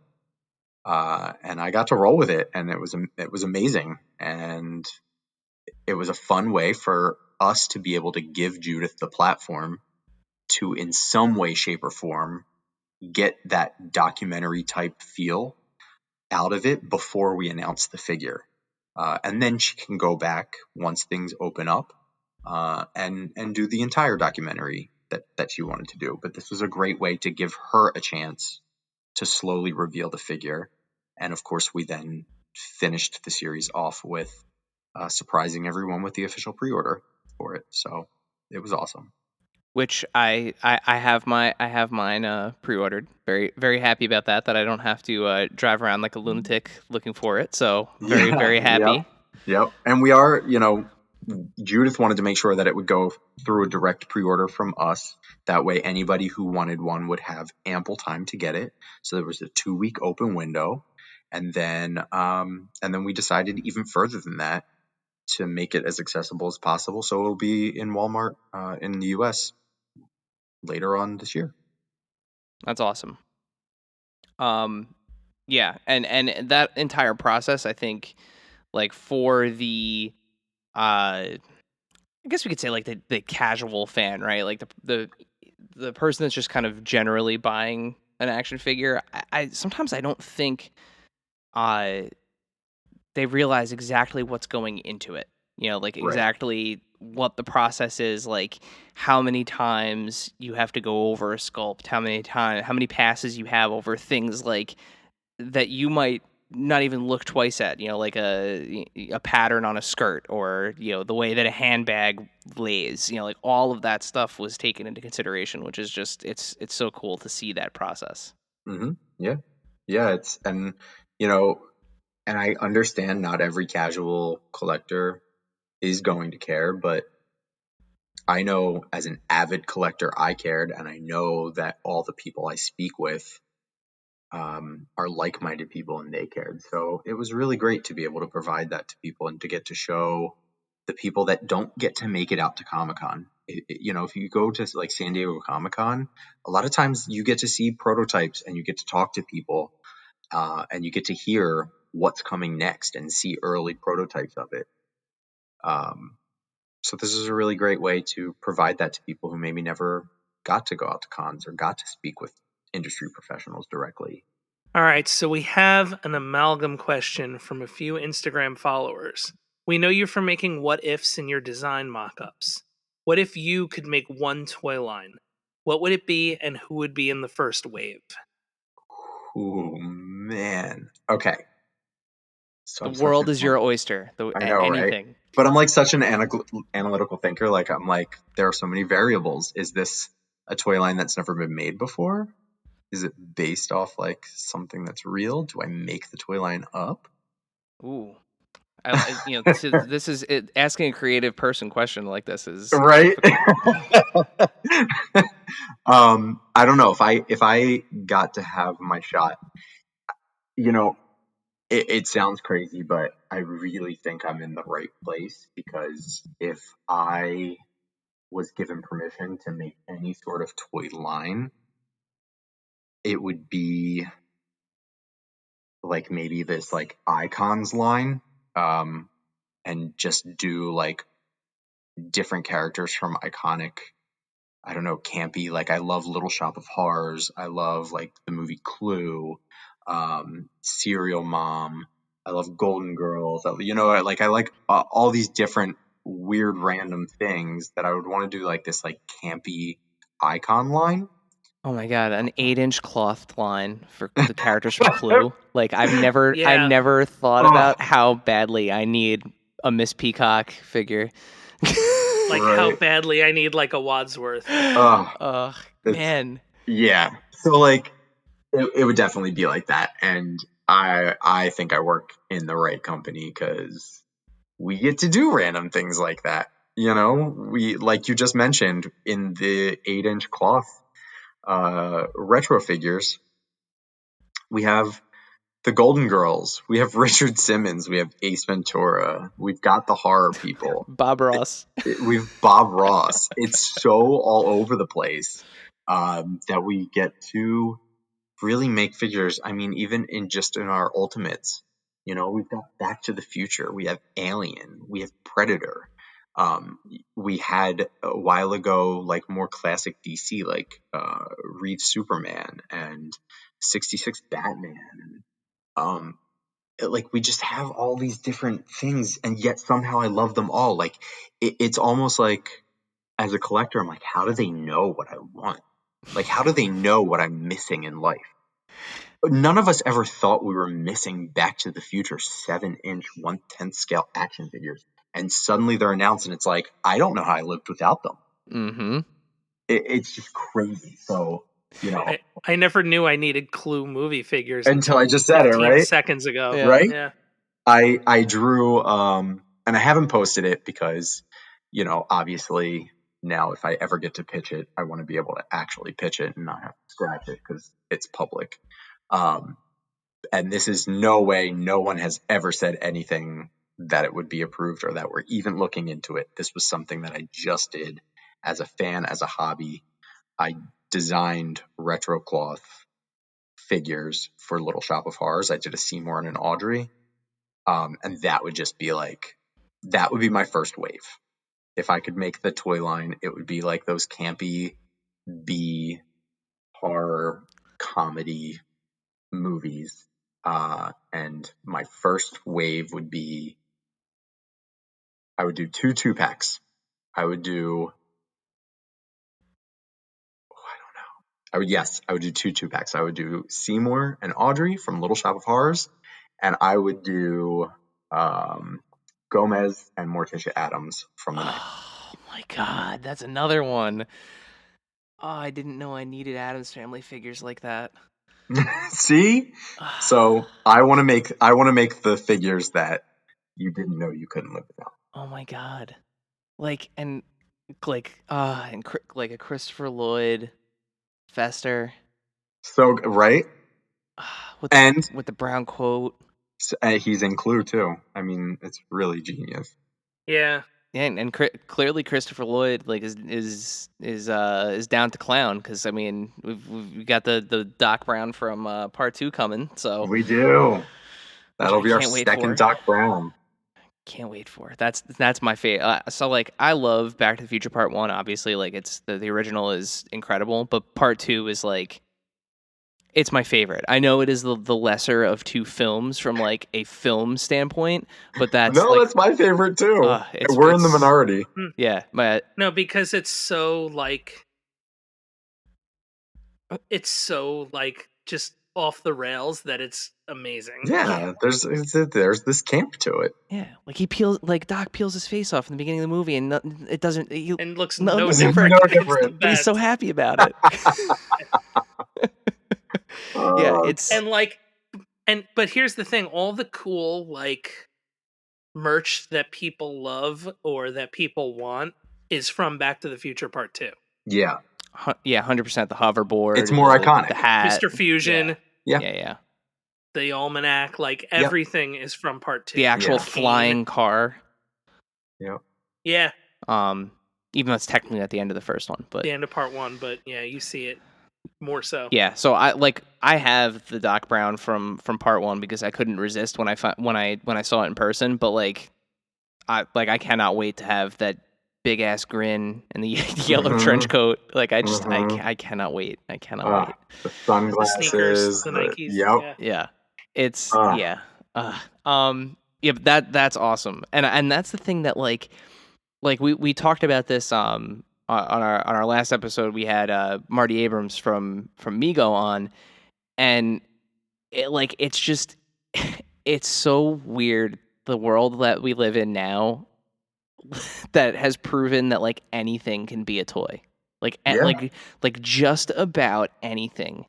And I got to roll with it, and it was amazing. And it was a fun way for us to be able to give Judith the platform to, in some way, shape, or form, get that documentary type feel out of it before we announce the figure. And then she can go back once things open up and do the entire documentary that she wanted to do. But this was a great way to give her a chance to slowly reveal the figure. And of course, we then finished the series off with surprising everyone with the official pre-order for it. So it was awesome. Which I have mine pre-ordered. Very very happy about that. That I don't have to drive around like a lunatic looking for it. So very happy. Yep. And we are, Judith wanted to make sure that it would go through a direct pre-order from us. That way, anybody who wanted one would have ample time to get it. So there was a 2-week open window, and then we decided even further than that to make it as accessible as possible. So it'll be in Walmart in the U.S. later on this year. That's awesome. Yeah, and that entire process, I think, like for the, I guess we could say like the casual fan, right? Like the person that's just kind of generally buying an action figure. I sometimes I don't think, they realize exactly what's going into it. Like exactly what the process is, like how many times you have to go over a sculpt, how many passes you have over things like that you might not even look twice at, like a pattern on a skirt, or the way that a handbag lays, like all of that stuff was taken into consideration, which is just it's so cool to see that process. Mm-hmm. Yeah. And I understand not every casual collector is going to care, but I know as an avid collector, I cared, and I know that all the people I speak with are like-minded people, and they cared. So it was really great to be able to provide that to people and to get to show the people that don't get to make it out to Comic-Con. If you go to like San Diego Comic-Con, a lot of times you get to see prototypes and you get to talk to people and you get to hear what's coming next and see early prototypes of it. So this is a really great way to provide that to people who maybe never got to go out to cons or got to speak with industry professionals directly. All right, so we have an amalgam question from a few Instagram followers. We know you from making what ifs in your design mock-ups. What if you could make one toy line? What would it be, and who would be in the first wave? Oh man. Okay. So The world is your oyster. I know, anything. right? But I'm like such an analytical thinker. Like I'm like, there are so many variables. Is this a toy line that's never been made before? Is it based off like something that's real? Do I make the toy line up? Ooh. This is it, asking a creative person question like this is Right? difficult. I don't know if I got to have my shot, you know, it sounds crazy, but I really think I'm in the right place because if I was given permission to make any sort of toy line, it would be like maybe this like icons line, um, and just do like different characters from iconic, I don't know, campy. Like I love Little Shop of Horrors. I love like the movie Clue, Serial Mom. I love Golden Girls. I like all these different weird random things that I would want to do like this like campy icon line. Oh my god, an 8-inch cloth line for the characters from Clue. Like I've never thought Oh, about how badly I need a Miss Peacock figure. Like how right. badly I need like a Wadsworth. Oh It's man. yeah. So like it would definitely be like that, and I think I work in the right company because we get to do random things like that. We like you just mentioned in the 8-inch cloth retro figures, we have the Golden Girls, we have Richard Simmons, we have Ace Ventura, we've got the horror people, Bob Ross. we've Bob Ross. It's so all over the place that we get to really make figures. I mean, even in our ultimates, we've got Back to the Future, we have Alien, we have Predator. We had a while ago, like more classic DC, like Reed Superman and 66 Batman. Um, like we just have all these different things, and yet somehow I love them all. Like it's almost like as a collector, I'm like, how do they know what I want? Like, how do they know what I'm missing in life? None of us ever thought we were missing Back to the Future 7-inch 1/10 scale action figures. And suddenly they're announced, and it's like, I don't know how I lived without them. Mm-hmm. It's just crazy. So, I never knew I needed Clue movie figures until I until just said it, 15 right? seconds ago. Yeah. Right? Yeah. I drew, and I haven't posted it because, obviously now if I ever get to pitch it, I want to be able to actually pitch it and not have to scratch it because it's public. Um, and this is no way, no one has ever said anything that it would be approved or that we're even looking into it. This was something that I just did as a fan, as a hobby. I designed retro cloth figures for Little Shop of Horrors. I did a Seymour and an Audrey. And that would just be like, that would be my first wave. If I could make the toy line, it would be like those campy B horror comedy movies. And my first wave would be, I would do 2 2-packs. I would do, I would do 2 2-packs. I would do Seymour and Audrey from Little Shop of Horrors, and I would do Gomez and Morticia Adams from The Night. Oh my god, that's another one. Oh, I didn't know I needed Addams Family figures like that. See? So I want to make the figures that you didn't know you couldn't live without. Oh my god. Like like a Christopher Lloyd Fester So right, with and with the brown coat. he's in Clue too. I mean, it's really genius. Yeah. Yeah, and clearly Christopher Lloyd like is down to clown because I mean we've got the Doc Brown from Part 2 coming, so We do. which That'll I be our can't wait second for. Doc Brown. Can't wait for. That's my favorite. So like I love Back to the Future Part 1. Obviously, like it's the original is incredible, but Part 2 is like it's my favorite. I know it is the lesser of two films from like a film standpoint, but that's No, like that's my favorite too. We're in the it's minority. yeah, No, because it's so like just off the rails that it's amazing. Yeah, there's this camp to it. Yeah, like Doc peels his face off in the beginning of the movie, and it doesn't. And looks No no different. different. No It's the different. But he's so best. happy about it. Yeah, it's And like, but here's the thing: all the cool like merch that people love or that people want is from Back to the Future Part 2. Yeah, 100% the hoverboard. It's more iconic. The hat, Mr. Fusion, yeah. the almanac, like everything is from Part 2. The actual Yeah. flying car. Yeah. Yeah, Even though it's technically at the end of the first one, but the end of Part 1, but yeah, you see it more so. yeah. So I have the Doc Brown from Part 1 because I couldn't resist when I saw it in person. But I cannot wait to have that big ass grin and the yellow trench coat. Like I cannot wait. I cannot wait. The sunglasses, The sneakers, the Nikes. Yep. Yeah. It's yeah. Yeah, but that's awesome. And that's the thing that like we talked about this on our last episode. We had Marty Abrams from Mego on, and it's just it's so weird, the world that we live in now that has proven that like anything can be a toy. Like just about anything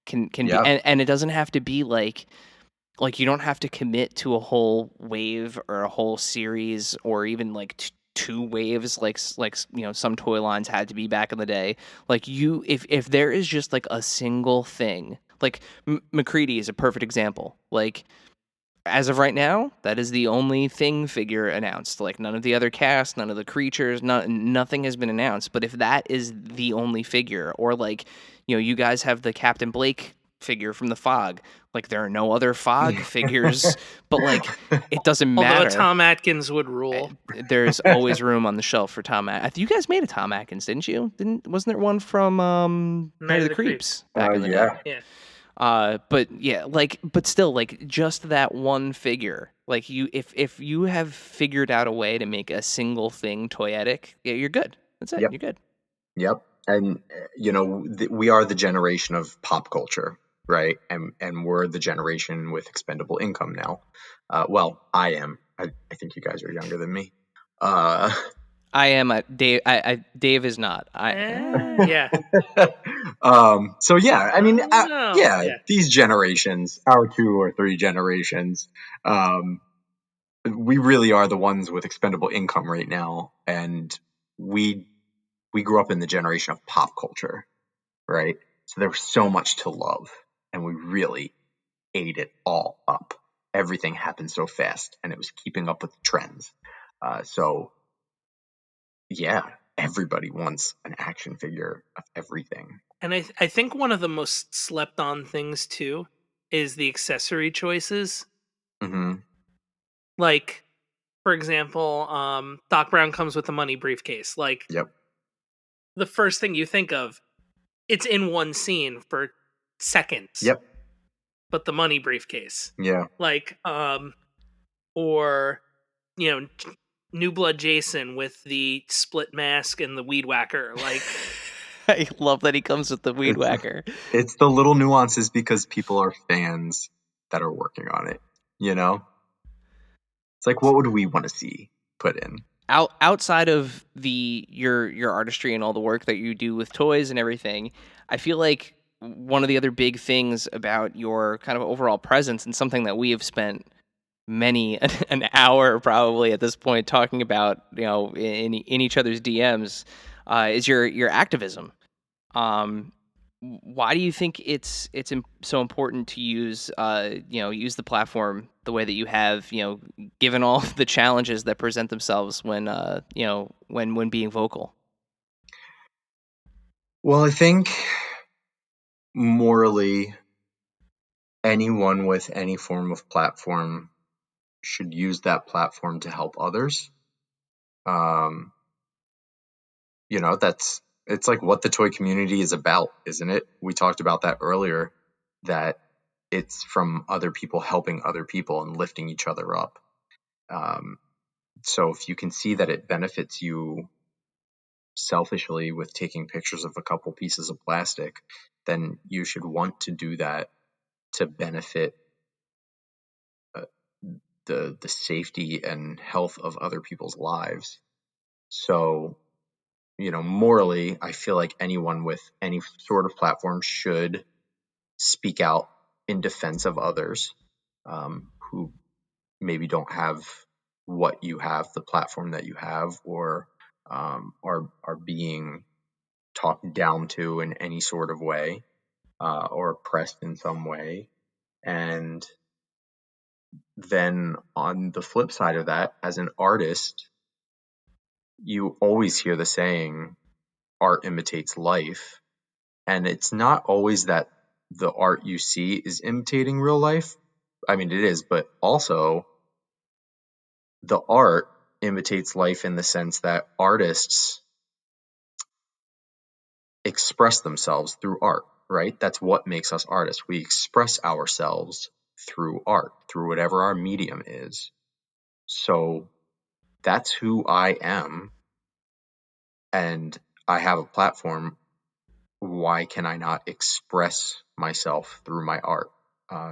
can be, and it doesn't have to be like you don't have to commit to a whole wave or a whole series or even like two waves like some toy lines had to be back in the day. Like if there is just like a single thing, like McCready is a perfect example. Like as of right now, that is the only thing figure announced. Like none of the other cast, none of the creatures, nothing has been announced. But if that is the only figure, or like you guys have the Captain Blake figure from the Fog, like there are no other Fog figures, but like it doesn't matter. Although Tom Atkins would rule. There's always room on the shelf for Tom Atkins. You guys made a Tom Atkins, didn't you? Wasn't there one from Night of the Creeps back in the day? Yeah. But yeah, but still, just that one figure, if you have figured out a way to make a single thing toyetic, yeah, you're good. That's it. Yep. You're good. Yep. And we are the generation of pop culture, right? And we're the generation with expendable income now. Well, I am. I think you guys are younger than me. I am. Dave. Dave is not. Yeah. So yeah, I mean, Yeah. these generations, our 2 or 3 generations, we really are the ones with expendable income right now, and we grew up in the generation of pop culture, right? So there was so much to love, and we really ate it all up. Everything happened so fast, and it was keeping up with the trends. So yeah, everybody wants an action figure of everything. And I think one of the most slept on things too is the accessory choices. Mm-hmm. Like, for example, Doc Brown comes with a money briefcase. Like, Yep. the first thing you think of, it's in one scene for seconds. Yep. But the money briefcase. Yeah. Like, or, New Blood Jason with the split mask and the weed whacker. Like, I love that he comes with the weed whacker. It's the little nuances because people are fans that are working on it. It's like, what would we want to see put in? Outside of your artistry and all the work that you do with toys and everything, I feel like one of the other big things about your kind of overall presence, and something that we have spent many an hour probably at this point talking about, in each other's DMs, is your activism. Why do you think it's so important to use the platform the way that you have, given all the challenges that present themselves when being vocal? Well, I think morally, anyone with any form of platform should use that platform to help others. It's like what the toy community is about, isn't it? We talked about that earlier, that it's from other people helping other people and lifting each other up. So if you can see that it benefits you selfishly with taking pictures of a couple pieces of plastic, then you should want to do that to benefit the safety and health of other people's lives. So, morally, I feel like anyone with any sort of platform should speak out in defense of others who maybe don't have what you have, the platform that you have, or are being talked down to in any sort of way, or oppressed in some way. And then on the flip side of that, as an artist, you always hear the saying, art imitates life. And it's not always that the art you see is imitating real life. I mean, it is, but also the art imitates life in the sense that artists express themselves through art, right? That's what makes us artists. We express ourselves through art, through whatever our medium is. So that's who I am. And I have a platform. Why can I not express myself through my art?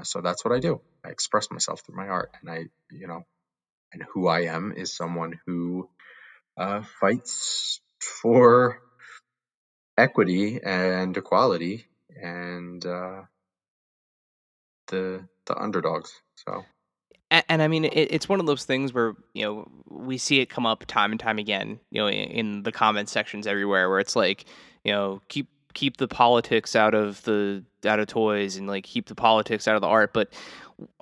So that's what I do. I express myself through my art, and and who I am is someone who fights for equity and equality and the underdogs. So And I mean, it's one of those things where we see it come up time and time again, in the comment sections everywhere, where it's like, keep the politics out of toys, and like keep the politics out of the art. But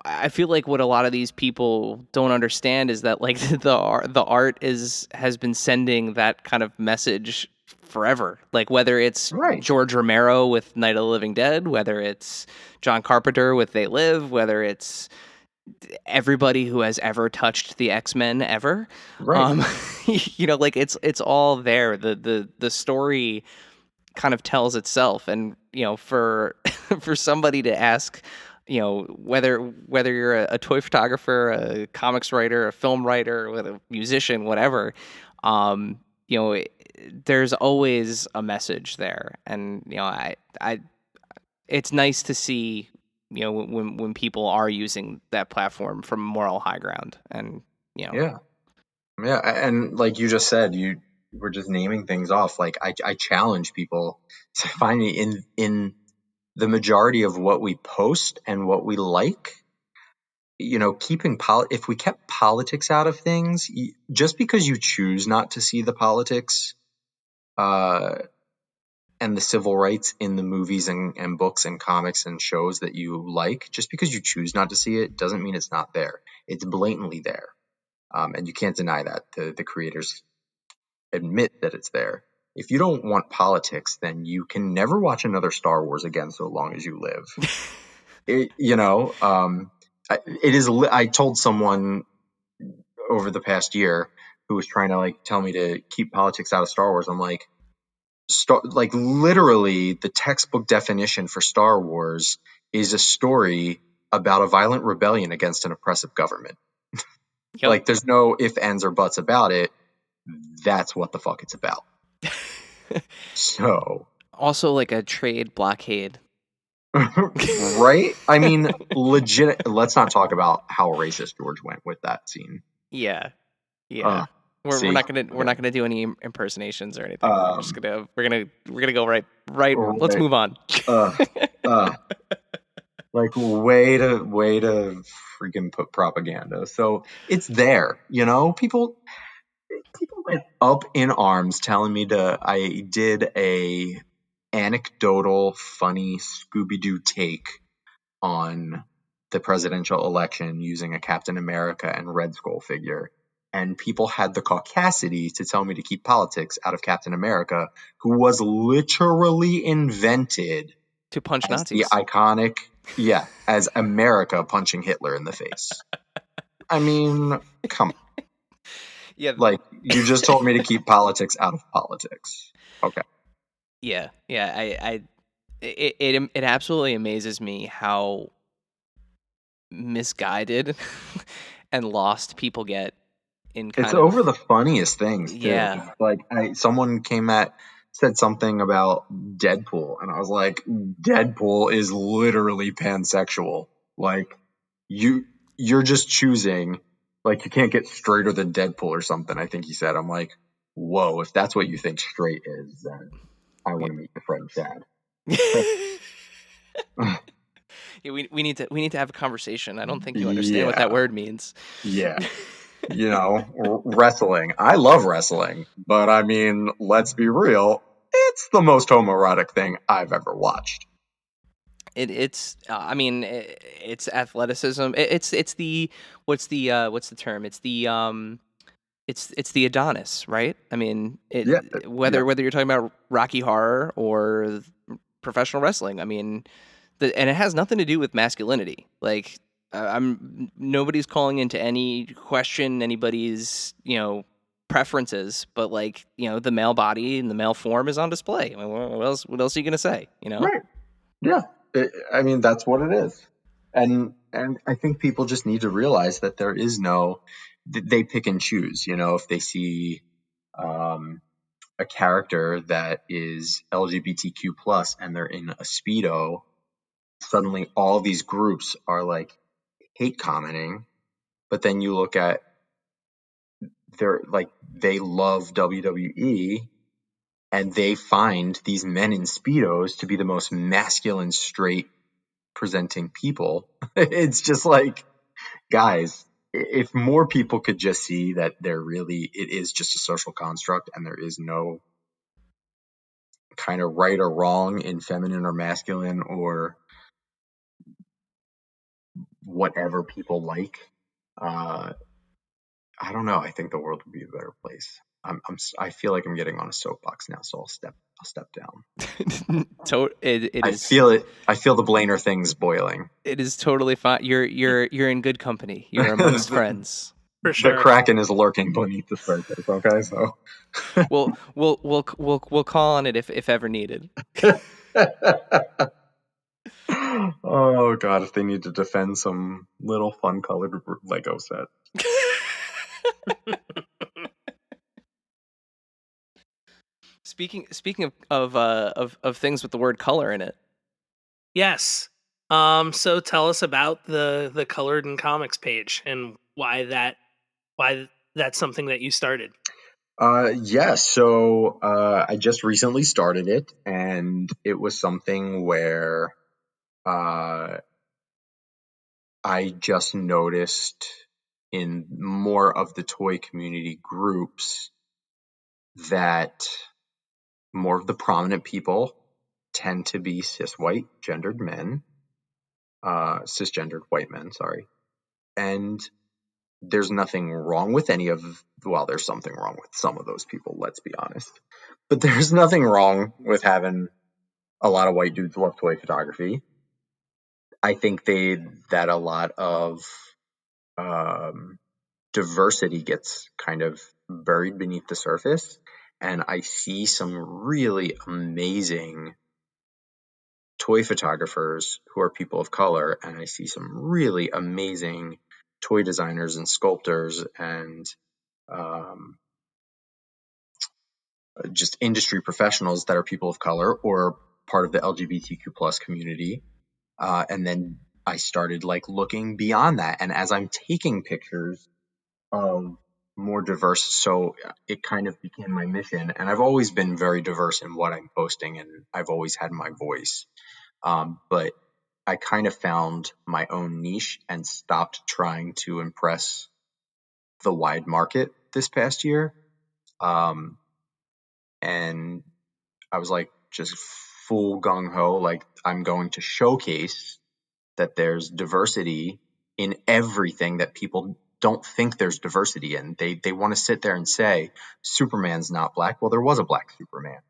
I feel like what a lot of these people don't understand is that like the art has been sending that kind of message forever. Like whether it's right, George Romero with Night of the Living Dead, whether it's John Carpenter with They Live, whether it's everybody who has ever touched the X-Men ever. right, Like it's all there. The story kind of tells itself, and for for somebody to ask, whether you're a toy photographer, a comics writer, a film writer, a musician, whatever, um, there's always a message there, and I it's nice to see when people are using that platform from moral high ground, and yeah, and like you just said, you were just naming things off. Like I challenge people to find me in the majority of what we post and what we like. Keeping if we kept politics out of things, just because you choose not to see the politics and the civil rights in the movies and books and comics and shows that you like, just because you choose not to see it doesn't mean it's not there. It's blatantly there. And you can't deny that. The creators admit that it's there. If you don't want politics, then you can never watch another Star Wars again so long as you live. I told someone over the past year who was trying to like tell me to keep politics out of Star Wars. I'm like, literally the textbook definition for Star Wars is a story about a violent rebellion against an oppressive government. Yep. Like there's no ifs, ands, or buts about it. That's what the fuck it's about. So also like a trade blockade. right? I mean, legit. Let's not talk about how racist George went with that scene. Yeah. We're See? not gonna do any impersonations or anything. We're gonna go right. Let's move on. Like way to freaking put propaganda. So it's there, People went up in arms telling me I did a anecdotal, funny Scooby-Doo take on the presidential election using a Captain America and Red Skull figure. And people had the caucasity to tell me to keep politics out of Captain America, who was literally invented to punch as Nazis. the iconic, as America punching Hitler in the face. I mean, come on. Yeah. Like, you just told me to keep politics out of politics. Okay. Yeah. It absolutely amazes me how misguided and lost people get in kind It's of over the funniest things too. Yeah. Like someone came at said something about Deadpool, and I was like, Deadpool is literally pansexual. Like, you're just choosing, like, you can't get straighter than Deadpool or something, I think he said. I'm like, whoa, if that's what you think straight is, then I want to meet your friend Chad. Yeah, we need to have a conversation. I don't think you understand what Yeah. that word means. Yeah. Wrestling. I love wrestling, but I mean, let's be real. It's the most homoerotic thing I've ever watched. It's I mean it's athleticism. It's the what's the term? It's the Adonis, right? I mean, Yeah. Yeah. whether you're talking about Rocky Horror or professional wrestling, I mean, and it has nothing to do with masculinity. Like, I'm nobody's calling into any question anybody's preferences, but like the male body and the male form is on display. I mean, what else are you gonna say? Right. Yeah. I mean, that's what it is. And I think people just need to realize that there is no, they pick and choose, if they see a character that is LGBTQ plus and they're in a Speedo, suddenly all these groups are like hate commenting. But then you look at they love WWE and they find these men in Speedos to be the most masculine, straight presenting people. It's just like, guys, if more people could just see that it is just a social construct and there is no kind of right or wrong in feminine or masculine or whatever people like, I don't know. I think the world would be a better place. I feel like I'm getting on a soapbox now, so I'll step down. It I is feel it. I feel the BlainerThings boiling. it is totally fine. You're in good company. You're amongst friends. For The sure. Kraken is lurking beneath the surface. Okay, so. We'll call on it if ever needed. Oh god, if they need to defend some little fun colored Lego set. Speaking of things with the word color in it. Yes. So tell us about the Colored in Comics page and why that's something that you started. Yes. So I just recently started it, and it was something where I just noticed in more of the toy community groups that more of the prominent people tend to be cisgendered white men, sorry. And there's nothing wrong with there's something wrong with some of those people, let's be honest. But there's nothing wrong with having a lot of white dudes love toy photography. I think that a lot of diversity gets kind of buried beneath the surface. And I see some really amazing toy photographers who are people of color, and I see some really amazing toy designers and sculptors and just industry professionals that are people of color or part of the LGBTQ plus community. And then I started like looking beyond that. And as I'm taking pictures of more diverse, so it kind of became my mission. And I've always been very diverse in what I'm posting, and I've always had my voice. But I kind of found my own niche and stopped trying to impress the wide market this past year. And I was like, just full gung ho, like I'm going to showcase that there's diversity in everything that people don't think there's diversity in. They want to sit there and say Superman's not black. Well, there was a black Superman.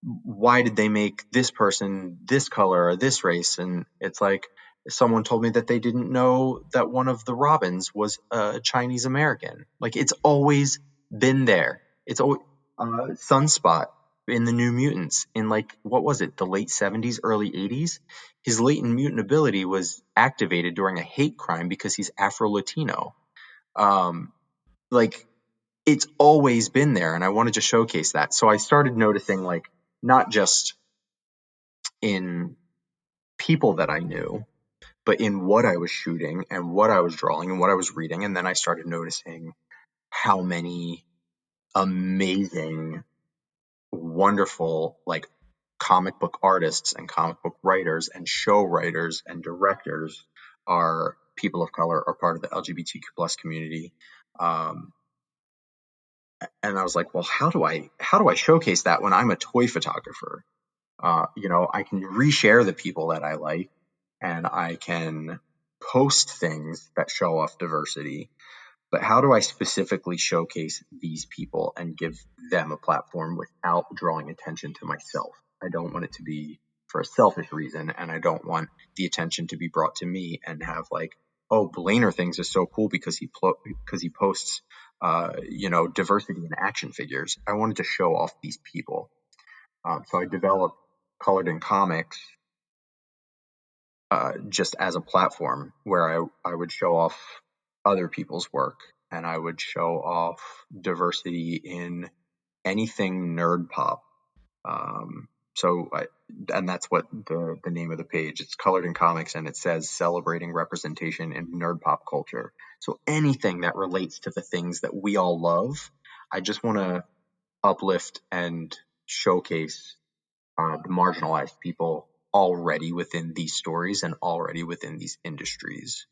Why did they make this person this color or this race? And it's like someone told me that they didn't know that one of the Robins was a Chinese American. Like, it's always been there. It's always Sunspot in the New Mutants in, like, what was it, the late 70s, early 80s? His latent mutant ability was activated during a hate crime because he's Afro-Latino. Like, it's always been there, and I wanted to showcase that. So I started noticing, like, not just in people that I knew, but in what I was shooting and what I was drawing and what I was reading. And then I started noticing how many amazing, wonderful, like, comic book artists and comic book writers and show writers and directors are people of color or part of the LGBTQ plus community. And I was like, well, how do I showcase that when I'm a toy photographer? I can reshare the people that I like, and I can post things that show off diversity. But how do I specifically showcase these people and give them a platform without drawing attention to myself? I don't want it to be for a selfish reason, and I don't want the attention to be brought to me and have, like, oh, BlainerThings is so cool because he posts diversity in action figures. I wanted to show off these people. So I developed Colored in Comics just as a platform where I would show off other people's work, and I would show off diversity in anything nerd pop. And that's what the name of the page. It's Colored in Comics, and it says celebrating representation in nerd pop culture. So anything that relates to the things that we all love, I just want to uplift and showcase the marginalized people already within these stories and already within these industries.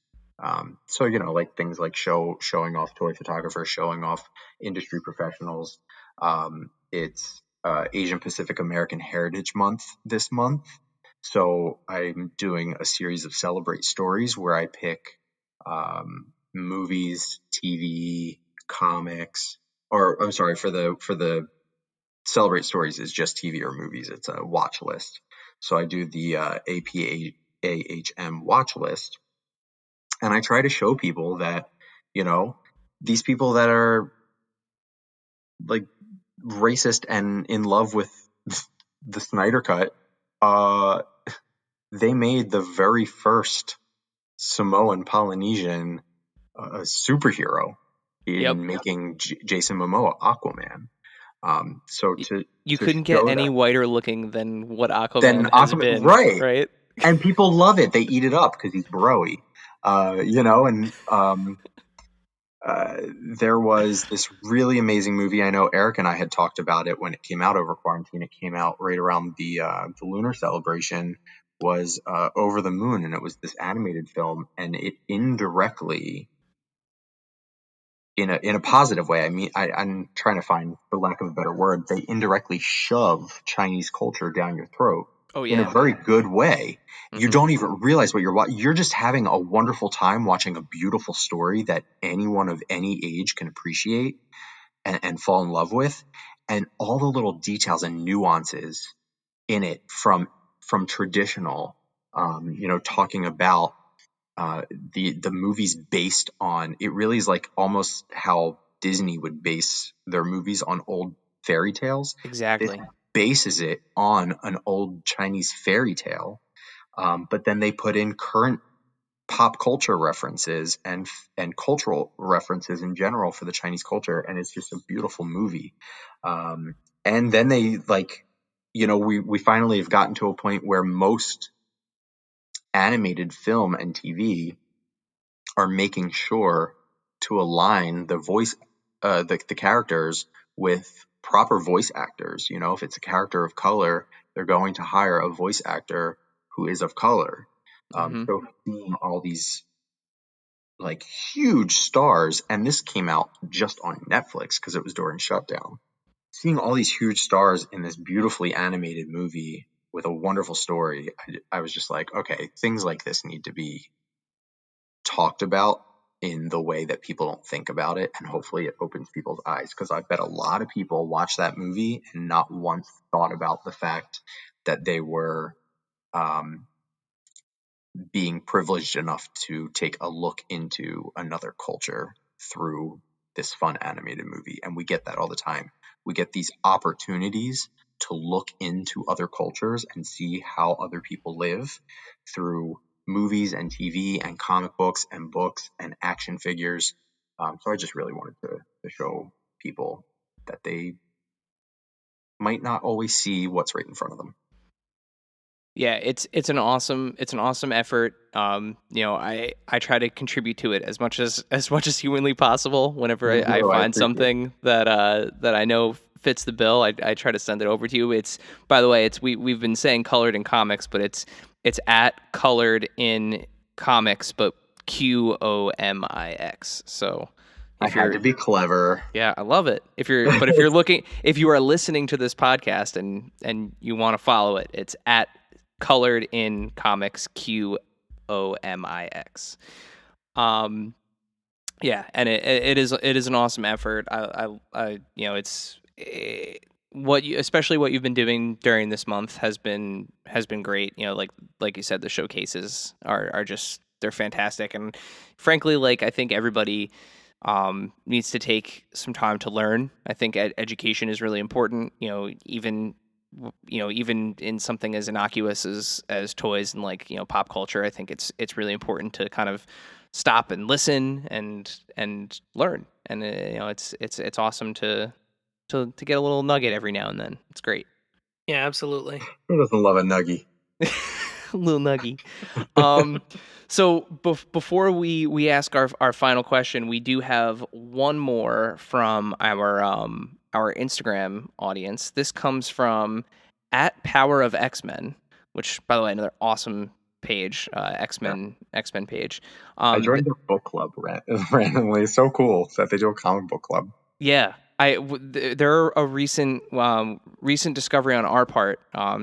So, like things like showing off toy photographers, showing off industry professionals. It's Asian Pacific American Heritage Month this month. So I'm doing a series of Celebrate Stories where I pick movies, TV, comics, or I'm sorry, for the Celebrate Stories is just TV or movies. It's a watch list. So I do the APAHM watch list, and I try to show people that, these people that are, like, racist and in love with the Snyder Cut, they made the very first Samoan Polynesian superhero in making Jason Momoa Aquaman. So You to couldn't get show any that, whiter looking than what then Aquaman has Aquaman, been, right? right? And people love it. They eat it up because he's broy, and there was this really amazing movie. I know Eric and I had talked about it when it came out over quarantine. It came out right around the lunar celebration. Was Over the Moon, and it was this animated film, and it indirectly, in a positive way. I mean, I'm trying to find, for lack of a better word, they indirectly shove Chinese culture down your throat. Oh, In a yeah. very good way. You Mhm. don't even realize what you're watching. You're just having a wonderful time watching a beautiful story that anyone of any age can appreciate and fall in love with. And all the little details and nuances in it, from traditional, talking about the movies based on, it really is like almost how Disney would base their movies on old fairy tales. This Exactly. bases it on an old Chinese fairy tale, but then they put in current pop culture references and cultural references in general for the Chinese culture, and it's just a beautiful movie. And then they, like, we finally have gotten to a point where most animated film and TV are making sure to align the voice, the characters with proper voice actors. If it's a character of color, they're going to hire a voice actor who is of color. Mhm. So seeing all these, like, huge stars, and this came out just on Netflix because it was during shutdown. Seeing all these huge stars in this beautifully animated movie with a wonderful story, I was just like, okay, things like this need to be talked about in the way that people don't think about it, and hopefully it opens people's eyes, because I bet a lot of people watch that movie and not once thought about the fact that they were um, being privileged enough to take a look into another culture through this fun animated movie. And we get that all the time. We get these opportunities to look into other cultures and see how other people live through movies and TV and comic books and action figures. So I just really wanted to show people that they might not always see what's right in front of them. Yeah, it's an awesome effort. I try to contribute to it as much as humanly possible. Whenever I find something that I know fits the bill, I try to send it over to you. It's, by the way, we've been saying Colored in Comics, but it's at Colored in Comics, but QOMIX. So I had to be clever. Yeah, I love it. If you are listening to this podcast and you want to follow it, it's at Colored in Comics, QOMIX. Yeah, and it is an awesome effort. It's especially what you've been doing during this month has been great. Like you said, the showcases are just, they're fantastic, and frankly, like, I think everybody needs to take some time to learn. I think education is really important. Even in something as innocuous as toys and, like, pop culture, I think it's really important to kind of stop and listen and learn. And it's awesome to get a little nugget every now and then. It's great. Yeah, absolutely. Who doesn't love a nuggie? Little nuggie. So before we ask our final question, we do have one more from our Instagram audience. This comes from at Power of X-Men, which, by the way, another awesome page, X-Men page. I joined their book club randomly. It's so cool that they do a comic book club. Yeah. They're a recent discovery on our part.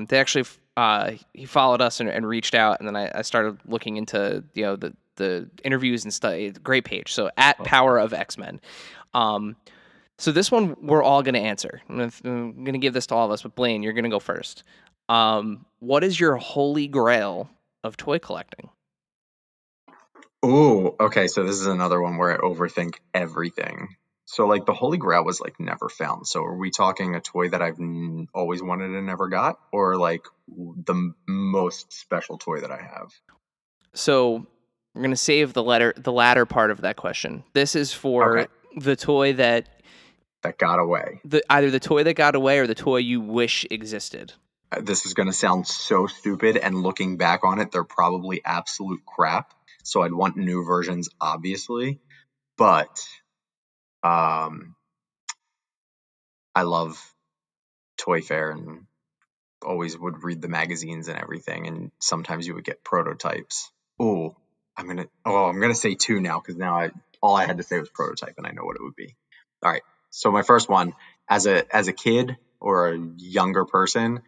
They actually he followed us and reached out, and then I started looking into the interviews and stuff. Great page. So at Power of X-Men. So this one we're all going to answer. I'm going to give this to all of us, but Blaine, you're going to go first. What is your holy grail of toy collecting? Ooh, okay. So this is another one where I overthink everything. So, like, the Holy Grail was, like, never found. So are we talking a toy that I've always wanted and never got, or, like, the most special toy that I have? So we're going to save the latter part of that question. This is for the toy that got away. Either the toy that got away or the toy you wish existed. This is going to sound so stupid, and looking back on it, they're probably absolute crap. So I'd want new versions, obviously. But I love Toy Fair and always would read the magazines and everything, and sometimes you would get prototypes. I'm gonna say two now, because now all I had to say was prototype, and I know what it would be. All right, so my first one, as a kid or a younger person,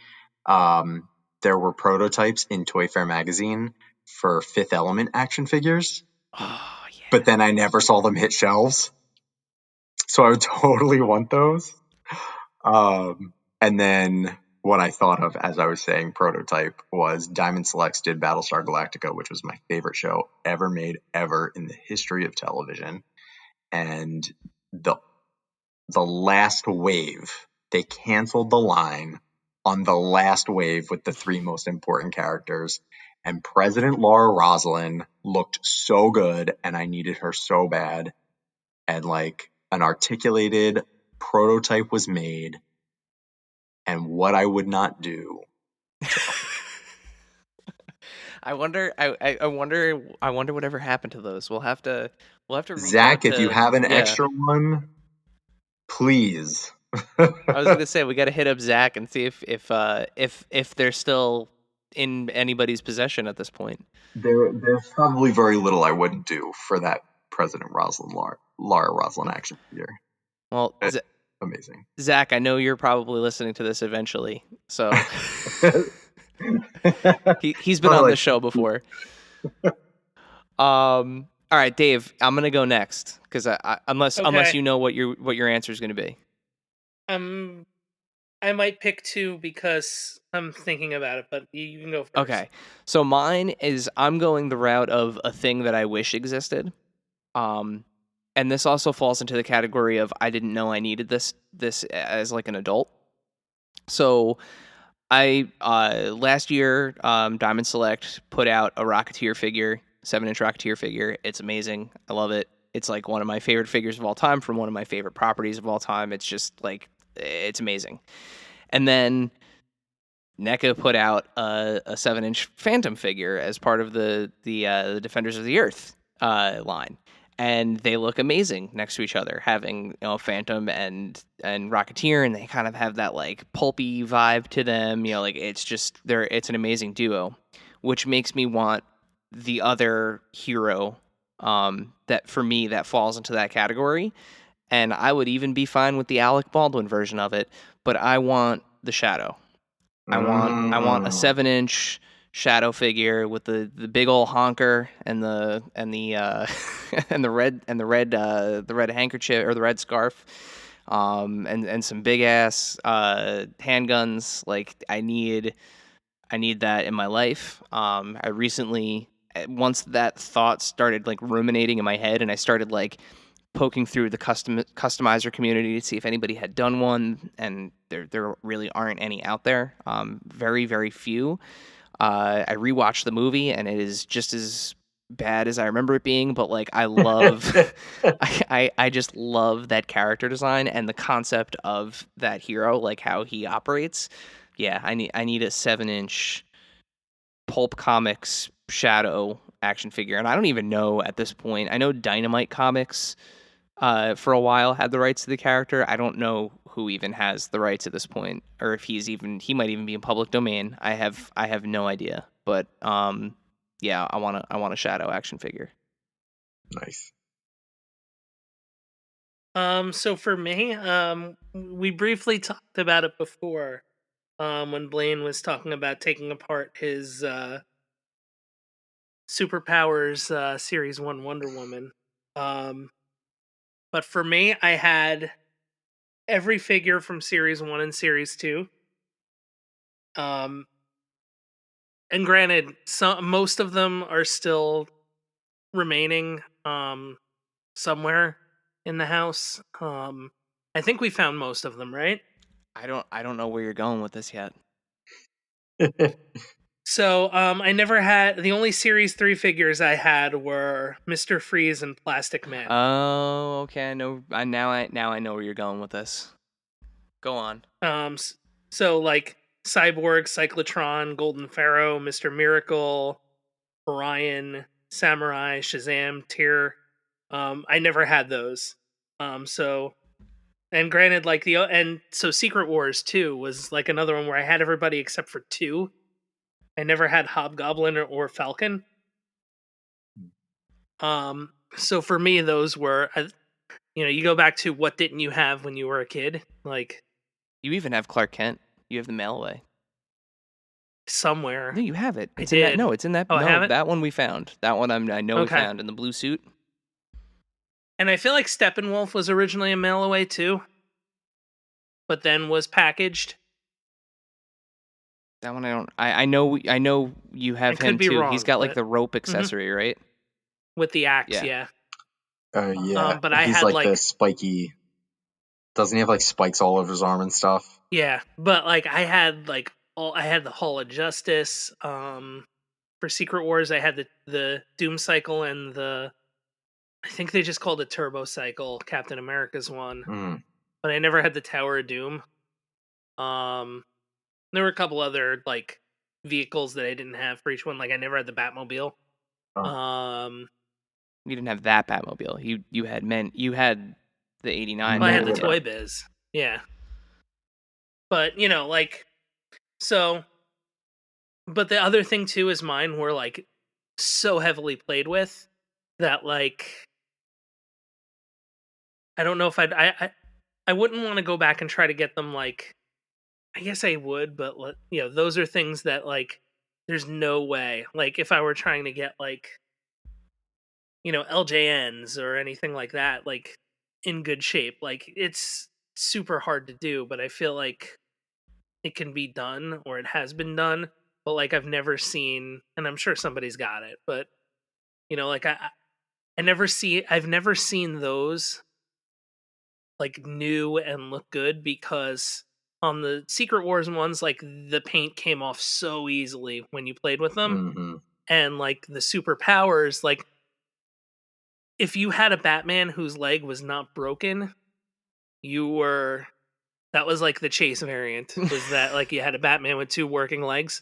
there were prototypes in Toy Fair magazine for Fifth Element action figures. Oh yeah. But then I never saw them hit shelves, so I would totally want those. And then what I thought of as I was saying prototype was Diamond Selects did Battlestar Galactica, which was my favorite show ever made, ever in the history of television. And the last wave, they canceled the line on the last wave with the three most important characters. And President Laura Roslin looked so good, and I needed her so bad. And, like, an articulated prototype was made, and what I would not do. I wonder whatever happened to those. We'll have to reach Zach, out to, if you have an extra one, please. I was going to say, we got to hit up Zach and see if they're still in anybody's possession at this point. There's probably very little I wouldn't do for that President Roslin, Laura Roslin action figure. Well, amazing. Zach, I know you're probably listening to this eventually, so he's been on the show before. All right, Dave, I'm gonna go next because unless you know what your answer is gonna be. I might pick two because I'm thinking about it, but you can go first. Okay, so mine is, I'm going the route of a thing that I wish existed. And this also falls into the category of I didn't know I needed this as like an adult. So I last year Diamond Select put out a Rocketeer figure, 7-inch Rocketeer figure. It's amazing. I love it. It's like one of my favorite figures of all time from one of my favorite properties of all time. It's just like, it's amazing. And then NECA put out a 7-inch Phantom figure as part of the Defenders of the Earth line, and they look amazing next to each other, having Phantom and Rocketeer, and they kind of have that like pulpy vibe to them. Like it's an amazing duo, which makes me want the other hero that for me that falls into that category, and I would even be fine with the Alec Baldwin version of it, but I want the Shadow. I want a 7-inch Shadow figure with the big old honker and the and the red handkerchief or the red scarf, and some big ass handguns. Like I need that in my life. I recently, once that thought started like ruminating in my head, and I started like poking through the customizer community to see if anybody had done one, and there really aren't any out there. Very, very few. I rewatched the movie, and it is just as bad as I remember it being, but like I love I just love that character design and the concept of that hero, like how he operates. Yeah, I need a 7-inch Pulp Comics Shadow action figure, and I don't even know at this point. I know Dynamite Comics for a while had the rights to the character. I don't know who even has the rights at this point, or if he might even be in public domain. I have no idea. But yeah, I want a Shadow action figure. Nice. So for me, we briefly talked about it before, when Blaine was talking about taking apart his Superpowers Series 1 Wonder Woman. But for me, I had every figure from Series 1 and Series 2. And granted, most of them are still remaining somewhere in the house. I think we found most of them, right? I don't know where you're going with this yet. So, I never had, the only Series 3 figures I had were Mr. Freeze and Plastic Man. Oh, okay. I know. Now I know where you're going with this. Go on. So like Cyborg, Cyclotron, Golden Pharaoh, Mr. Miracle, Orion, Samurai, Shazam, Tyr. I never had those. So, and granted, like so Secret Wars 2 was like another one where I had everybody except for 2. I never had Hobgoblin or Falcon. So for me, those were, you go back to what didn't you have when you were a kid? Like, You even have Clark Kent. You have the mail away. somewhere. No, you have it. I It's in that. did. No, it's in that. Oh, I No, have it? that one we found. That one I know we Okay. found in the blue suit. And I feel like Steppenwolf was originally a mail away too, but then was packaged. That one I don't. I know you have I could him be too. wrong, He's got like but- the rope accessory, right? With the axe, Yeah. yeah. Yeah, But I he's had, like, like- the spiky. Doesn't he have like spikes all over his arm and stuff? Yeah, but like I had like I had the Hall of Justice. For Secret Wars, I had the Doom Cycle and I think they just called it Turbo Cycle, Captain America's one. Mm. But I never had the Tower of Doom. There were a couple other like vehicles that I didn't have for each one. Like I never had the Batmobile. Oh. You didn't have that Batmobile. You had You had the '89. Well, I had the Yeah. Toy Biz. Yeah. But, like, so, but the other thing too is mine were like so heavily played with that, like, I don't know if I wouldn't want to go back and try to get them. Like, I guess I would, but those are things that, like, there's no way. Like, if I were trying to get like, LJNs or anything like that, like in good shape, like it's super hard to do, but I feel like it can be done, or it has been done. But like I've never seen, and I'm sure somebody's got it, but like I've never seen those like new and look good, because on the Secret Wars ones, like the paint came off so easily when you played with them. Mm-hmm. And like the Superpowers, like if you had a Batman whose leg was not broken, that was like the Chase variant. Was that like you had a Batman with 2 working legs?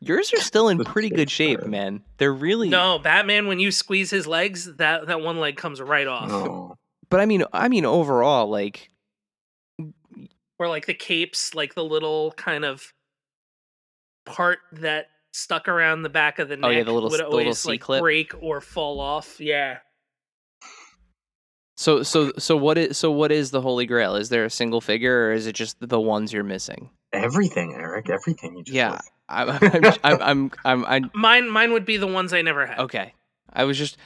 Yours are still in The pretty good Chase shape, variant. man. They're really No, Batman, when you squeeze his legs, that one leg comes right off. Oh. But I mean overall, like, Or like the capes, like the little kind of part that stuck around the back of the neck oh yeah, the would little always C like clip. break or fall off. Yeah. So what is the Holy Grail? Is there a single figure, or is it just the ones you're missing? Everything, Eric. Everything you just Yeah, listed. I'm Mine would be the ones I never had. okay. I was just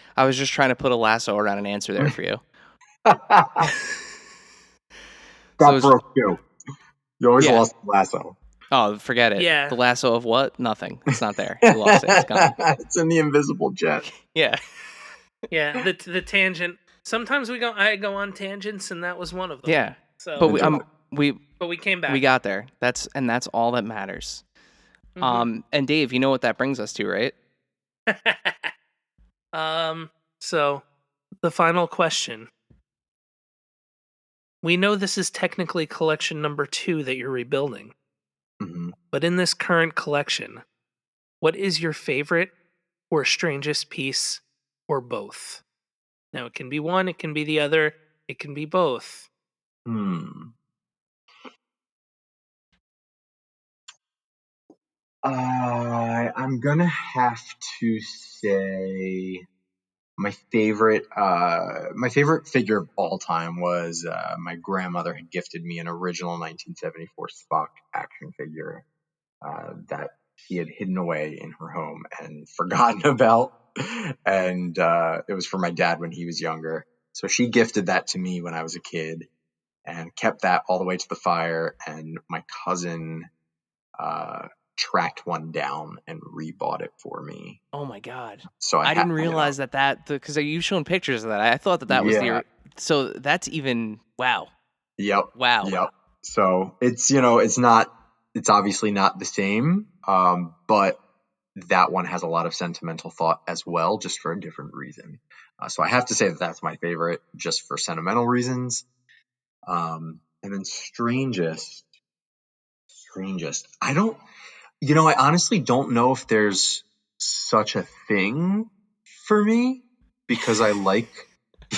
trying to put a lasso around an answer there for you. That So it's- broke too. You always Yeah. lost the lasso. Oh, forget it. Yeah. The lasso of what? Nothing. It's not there. You lost it. It's gone. It's in the invisible jet. Yeah. Yeah, the tangent. Sometimes I go on tangents, and that was one of them. Yeah. So, But we came back. we got there. That's all that matters. Mhm. And Dave, you know what that brings us to, right? So the final question. We know this is technically collection number 2 that you're rebuilding, Mhm. but in this current collection, what is your favorite or strangest piece, or both? Now, it can be one, it can be the other, it can be both. I'm gonna have to say my favorite figure of all time was my grandmother had gifted me an original 1974 Spock action figure that she had hidden away in her home and forgotten about, and it was for my dad when he was younger. So she gifted that to me when I was a kid, and kept that all the way to the fire. And my cousin tracked one down and rebought it for me. Oh my god. So I didn't realize that because you've shown pictures of that. I thought that was Yeah. so that's even wow. Yep. Wow. Yep. So it's it's obviously not the same, but that one has a lot of sentimental thought as well, just for a different reason. So I have to say that that's my favorite, just for sentimental reasons. And then strangest, I honestly don't know if there's such a thing for me, because I like,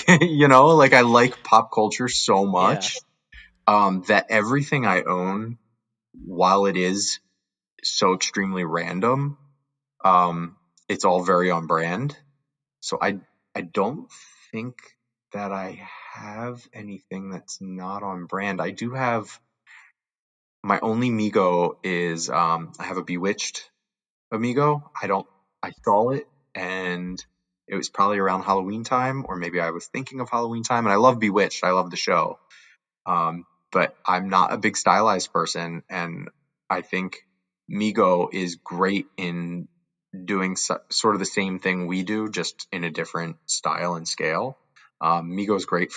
I like pop culture so much, that everything I own, while it is so extremely random, it's all very on brand. So I don't think that I have anything that's not on brand. I do have my only Mego is I have a Bewitched Amigo. I saw it, and it was probably around Halloween time, or maybe I was thinking of Halloween time. And I love Bewitched. I love the show. But I'm not a big stylized person, and I think Mego is great in doing sort of the same thing we do, just in a different style and scale. Mego is great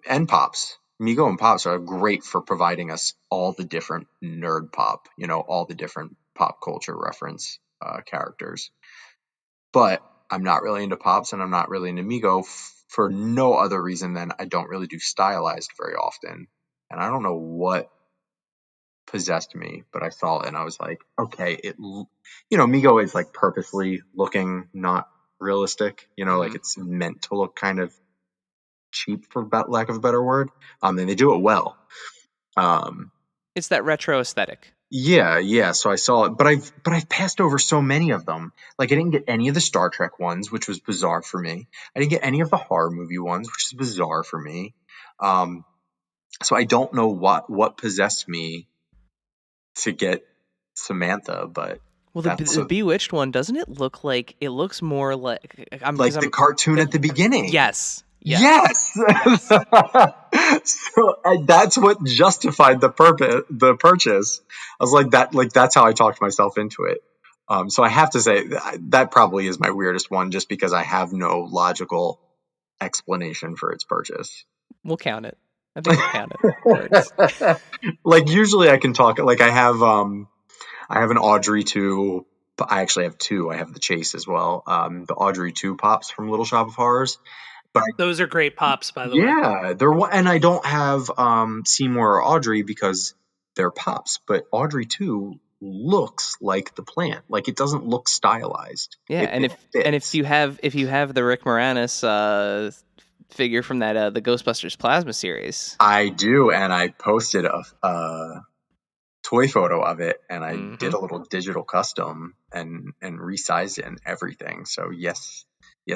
and Pops. Mego and Pops are great for providing us all the different nerd pop, all the different pop culture reference characters. But I'm not really into Pops, and I'm not really into Mego for no other reason than I don't really do stylized very often. And I don't know what possessed me, but I saw it and I was like, okay, Mego is like purposely looking not realistic, like it's meant to look kind of cheap, for lack of a better word. And they do it well. It's that retro aesthetic. Yeah. So I saw it, but I've passed over so many of them. Like I didn't get any of the Star Trek ones, which was bizarre for me. I didn't get any of the horror movie ones, which is bizarre for me. So I don't know what possessed me to get Samantha, but Well, the Bewitched one, doesn't it look like it looks more like the cartoon at the beginning? Yes. Yes. So that's what justified the purchase. I was like that. Like that's how I talked myself into it. So I have to say that probably is my weirdest one, just because I have no logical explanation for its purchase. We'll count it. I think we'll count it. Like usually I can talk. Like I have an Audrey too. But I actually have two. I have the Chase as well. The Audrey 2 pops from Little Shop of Horrors. But Those are great pops, by the way. yeah, and I don't have Seymour or Audrey because they're pops. But Audrey 2 looks like the plant. Like, it doesn't look stylized. Yeah, It and fits. if you have the Rick Moranis figure from that the Ghostbusters Plasma series. I do, and I posted a toy photo of it, and I did a little digital custom and resized it and everything. So yes,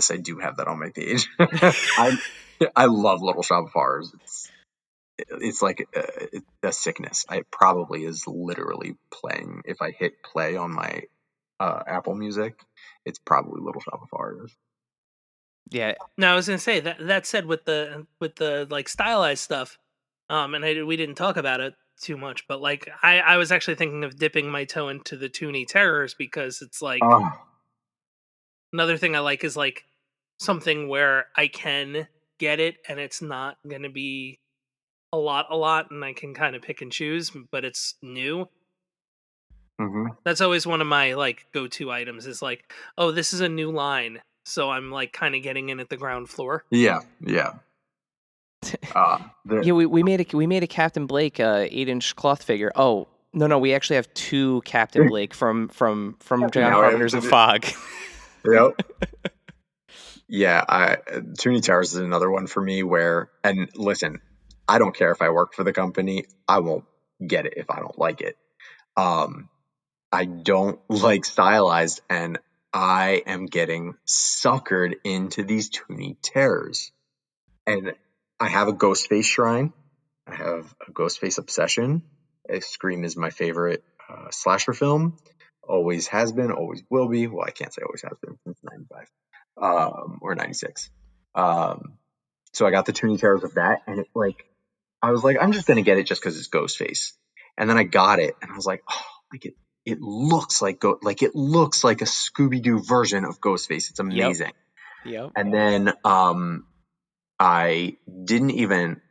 I do have that on my page. I love Little Shop of Horrors. It's like a sickness. It probably is literally playing. If I hit play on my Apple Music, it's probably Little Shop of Horrors. Yeah. Now I was gonna say that said, with the like stylized stuff, and we didn't talk about it too much, but like I was actually thinking of dipping my toe into the Toonie Terrors, because it's like Oh, another thing I like is like something where I can get it and it's not gonna be a lot, and I can kind of pick and choose, but it's new. hmm That's always one of my like go-to items, is like, oh, this is a new line, so I'm like kind of getting in at the ground floor. yeah. Yeah, we made a Captain Blake 8-inch cloth figure. Oh, no, we actually have two Captain Blake from John Carpenter's The Fog. Yep. Yeah, Toonie Towers is another one for me where, and listen, I don't care if I work for the company, I won't get it if I don't like it. I don't like stylized, and I am getting suckered into these Toonie Terrors. And I have a Ghostface shrine. I have a Ghostface obsession. Scream is my favorite slasher film. Always has been, always will be. Well, I can't say always has been since 95 or 96. So I got the Toonie Terrors of that, and I was like, I'm just gonna get it just because it's Ghostface. And then I got it, and I was like, oh, it looks like it looks like a Scooby Doo version of Ghostface. It's amazing. Yep. And then I didn't even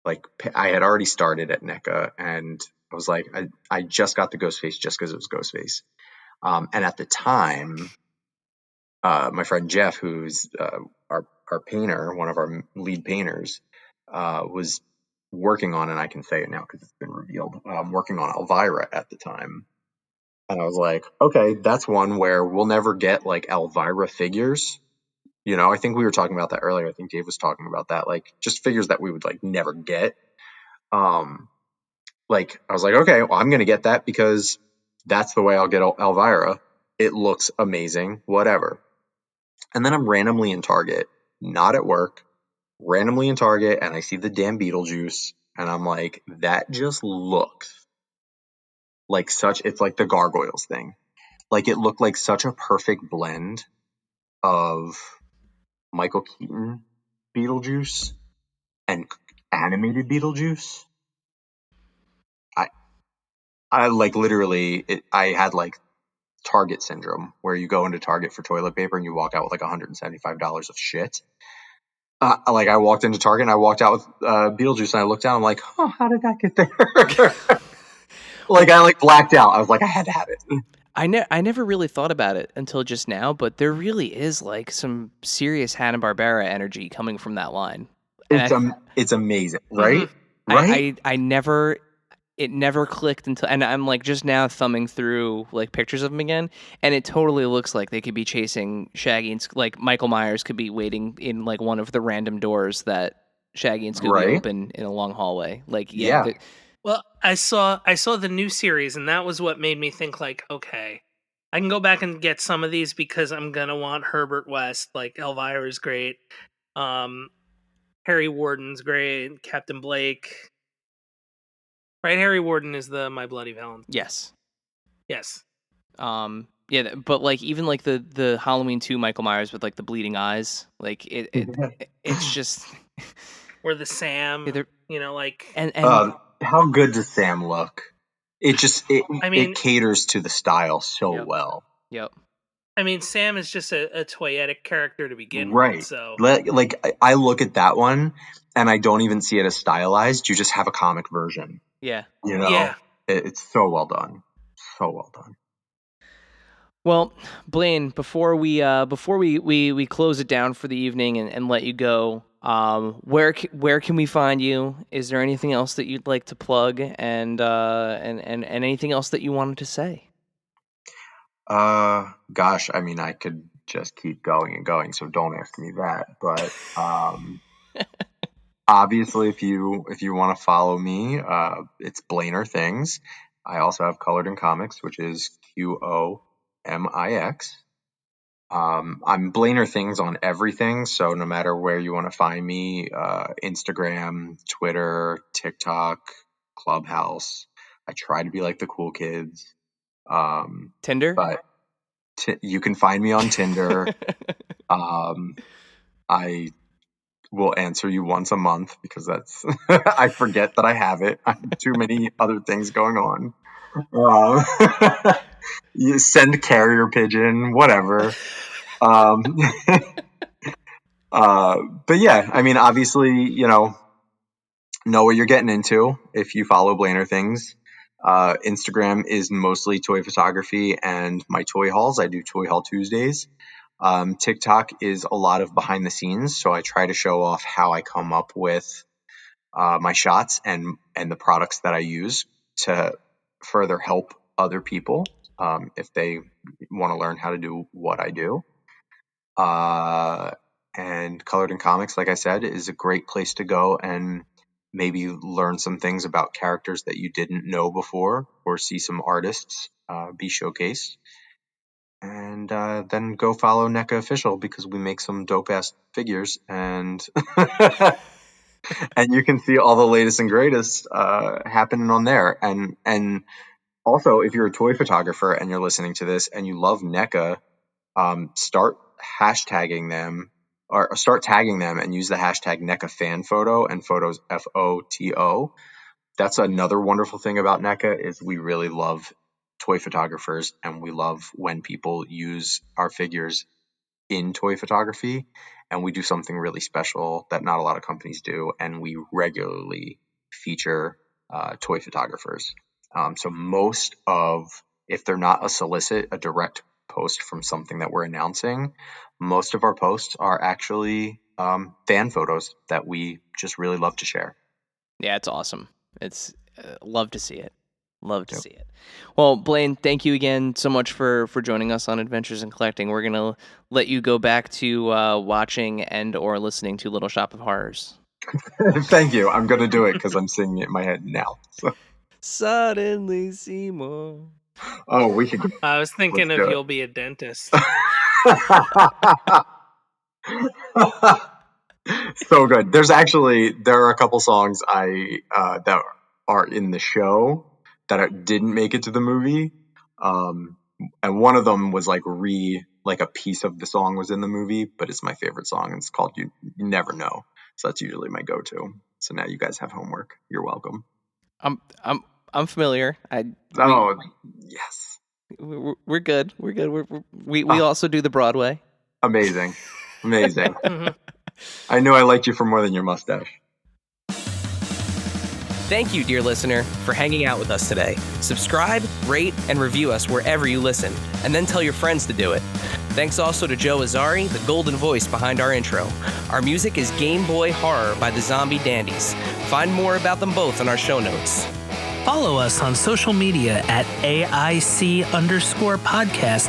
I had already started at NECA, and I was like, I just got the Ghostface just because it was Ghostface. And at the time, my friend Jeff, who's our painter, one of our lead painters, was working on, and I can say it now because it's been revealed, working on Elvira at the time. And I was like, okay, that's one where we'll never get like Elvira figures. You know, I think we were talking about that earlier. I think Dave was talking about that, like just figures that we would like never get. I was like, okay, well, I'm going to get that because that's the way I'll get Elvira. It looks amazing, whatever. And then I'm randomly in Target, not at work, randomly in Target, and I see the damn Beetlejuice, and I'm like, that just looks like it's like the Gargoyles thing. Like, it looked like such a perfect blend of Michael Keaton Beetlejuice and animated Beetlejuice. I like literally, I had like Target syndrome, where you go into Target for toilet paper and you walk out with like $175 of shit. I walked into Target and I walked out with Beetlejuice, and I looked down. I'm like, oh, how did that get there? I blacked out. I was like, I had to have it. I never really thought about it until just now, but there really is like some serious Hanna-Barbera energy coming from that line. And It's amazing, right? Mm-hmm. Right? I never, it never clicked until, and I'm like just now thumbing through like pictures of them again, and it totally looks like they could be chasing Shaggy, and like Michael Myers could be waiting in like one of the random doors that Shaggy and Scooby Right? open in a long hallway. Like, Yeah. Well, I saw the new series, and that was what made me think like, okay, I can go back and get some of these because I'm gonna want Herbert West. Like Elvira's great, Harry Warden's great, Captain Blake. Right, Harry Warden is the My Bloody Valentine. Yes. Yes. Yeah, but like even like the Halloween 2 Michael Myers with like the bleeding eyes, like it's just Or the Sam, yeah, like and How good does Sam look? I mean, it caters to the style so Yep. well. Yep. I mean, Sam is just a toyetic character to begin Right. with, so I look at that one and I don't even see it as stylized. You just have a comic version. Yeah. You know? Yeah. It's so well done. So well done. Well, Blaine, before we close it down for the evening and let you go, where can we find you? Is there anything else that you'd like to plug, and anything else that you wanted to say? Gosh, I mean, I could just keep going and going, so don't ask me that. But obviously, if you want to follow me, it's BlainerThings. I also have Colored in Comics, which is QOMIX. I'm BlainerThings on everything, so no matter where you want to find me, Instagram, Twitter, TikTok, Clubhouse. I try to be like the cool kids. Tinder? But you can find me on Tinder. I will answer you once a month because that's I forget that I have it. I have too many other things going on. You send carrier pigeon, whatever. But yeah, I mean, obviously, know what you're getting into if you follow BlainerThings. Instagram is mostly toy photography and my toy hauls. I do Toy Haul Tuesdays. TikTok is a lot of behind the scenes, so I try to show off how I come up with my shots and the products that I use to further help other people if they want to learn how to do what I do. And Colored in Comics, like I said, is a great place to go and maybe learn some things about characters that you didn't know before, or see some artists be showcased. And then go follow NECA Official because we make some dope ass figures, and and you can see all the latest and greatest happening on there. And also, if you're a toy photographer and you're listening to this and you love NECA, start hashtagging them, or start tagging them and use the hashtag NECA fan photo and photos FOTO. That's another wonderful thing about NECA is we really love toy photographers, and we love when people use our figures in toy photography, and we do something really special that not a lot of companies do, and we regularly feature toy photographers. So most of, if they're not a solicit, a direct post from something that we're announcing, most of our posts are actually fan photos that we just really love to share. Yeah, it's awesome. It's love to see it. Love to see it. Well, Blaine, thank you again so much for joining us on Adventures in Collecting. We're going to let you go back to watching and or listening to Little Shop of Horrors. Thank you. I'm going to do it because I'm singing it in my head now. So. Suddenly Seymour. Oh, we should. I was thinking of You'll Be a Dentist. So good. There are a couple songs that are in the show that didn't make it to the movie, and one of them was like a piece of the song was in the movie, but it's my favorite song. It's called "You Never Know," so that's usually my go-to. So now you guys have homework. You're welcome. I'm familiar. Yes. We're good. We're good. We also do the Broadway. Amazing. I knew I liked you for more than your mustache. Thank you, dear listener, for hanging out with us today. Subscribe, rate, and review us wherever you listen, and then tell your friends to do it. Thanks also to Joe Azari, the golden voice behind our intro. Our music is Game Boy Horror by the Zombie Dandies. Find more about them both in our show notes. Follow us on social media at AIC_podcast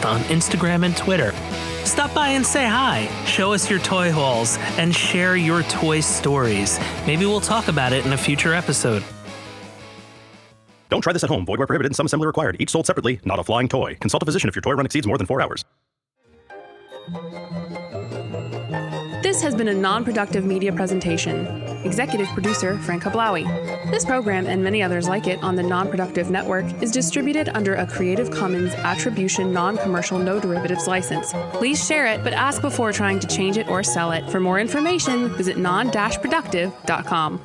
on Instagram and Twitter. Stop by and say hi, show us your toy hauls, and share your toy stories. Maybe we'll talk about it in a future episode. Don't try this at home. Void where prohibited and some assembly required. Each sold separately, not a flying toy. Consult a physician if your toy run exceeds more than 4 hours. This has been a non-productive media presentation. Executive producer Frank Hablawi. This program and many others like it on the Non-Productive Network is distributed under a Creative Commons Attribution Non-Commercial No Derivatives license. Please share it, but ask before trying to change it or sell it. For more information, visit non-productive.com.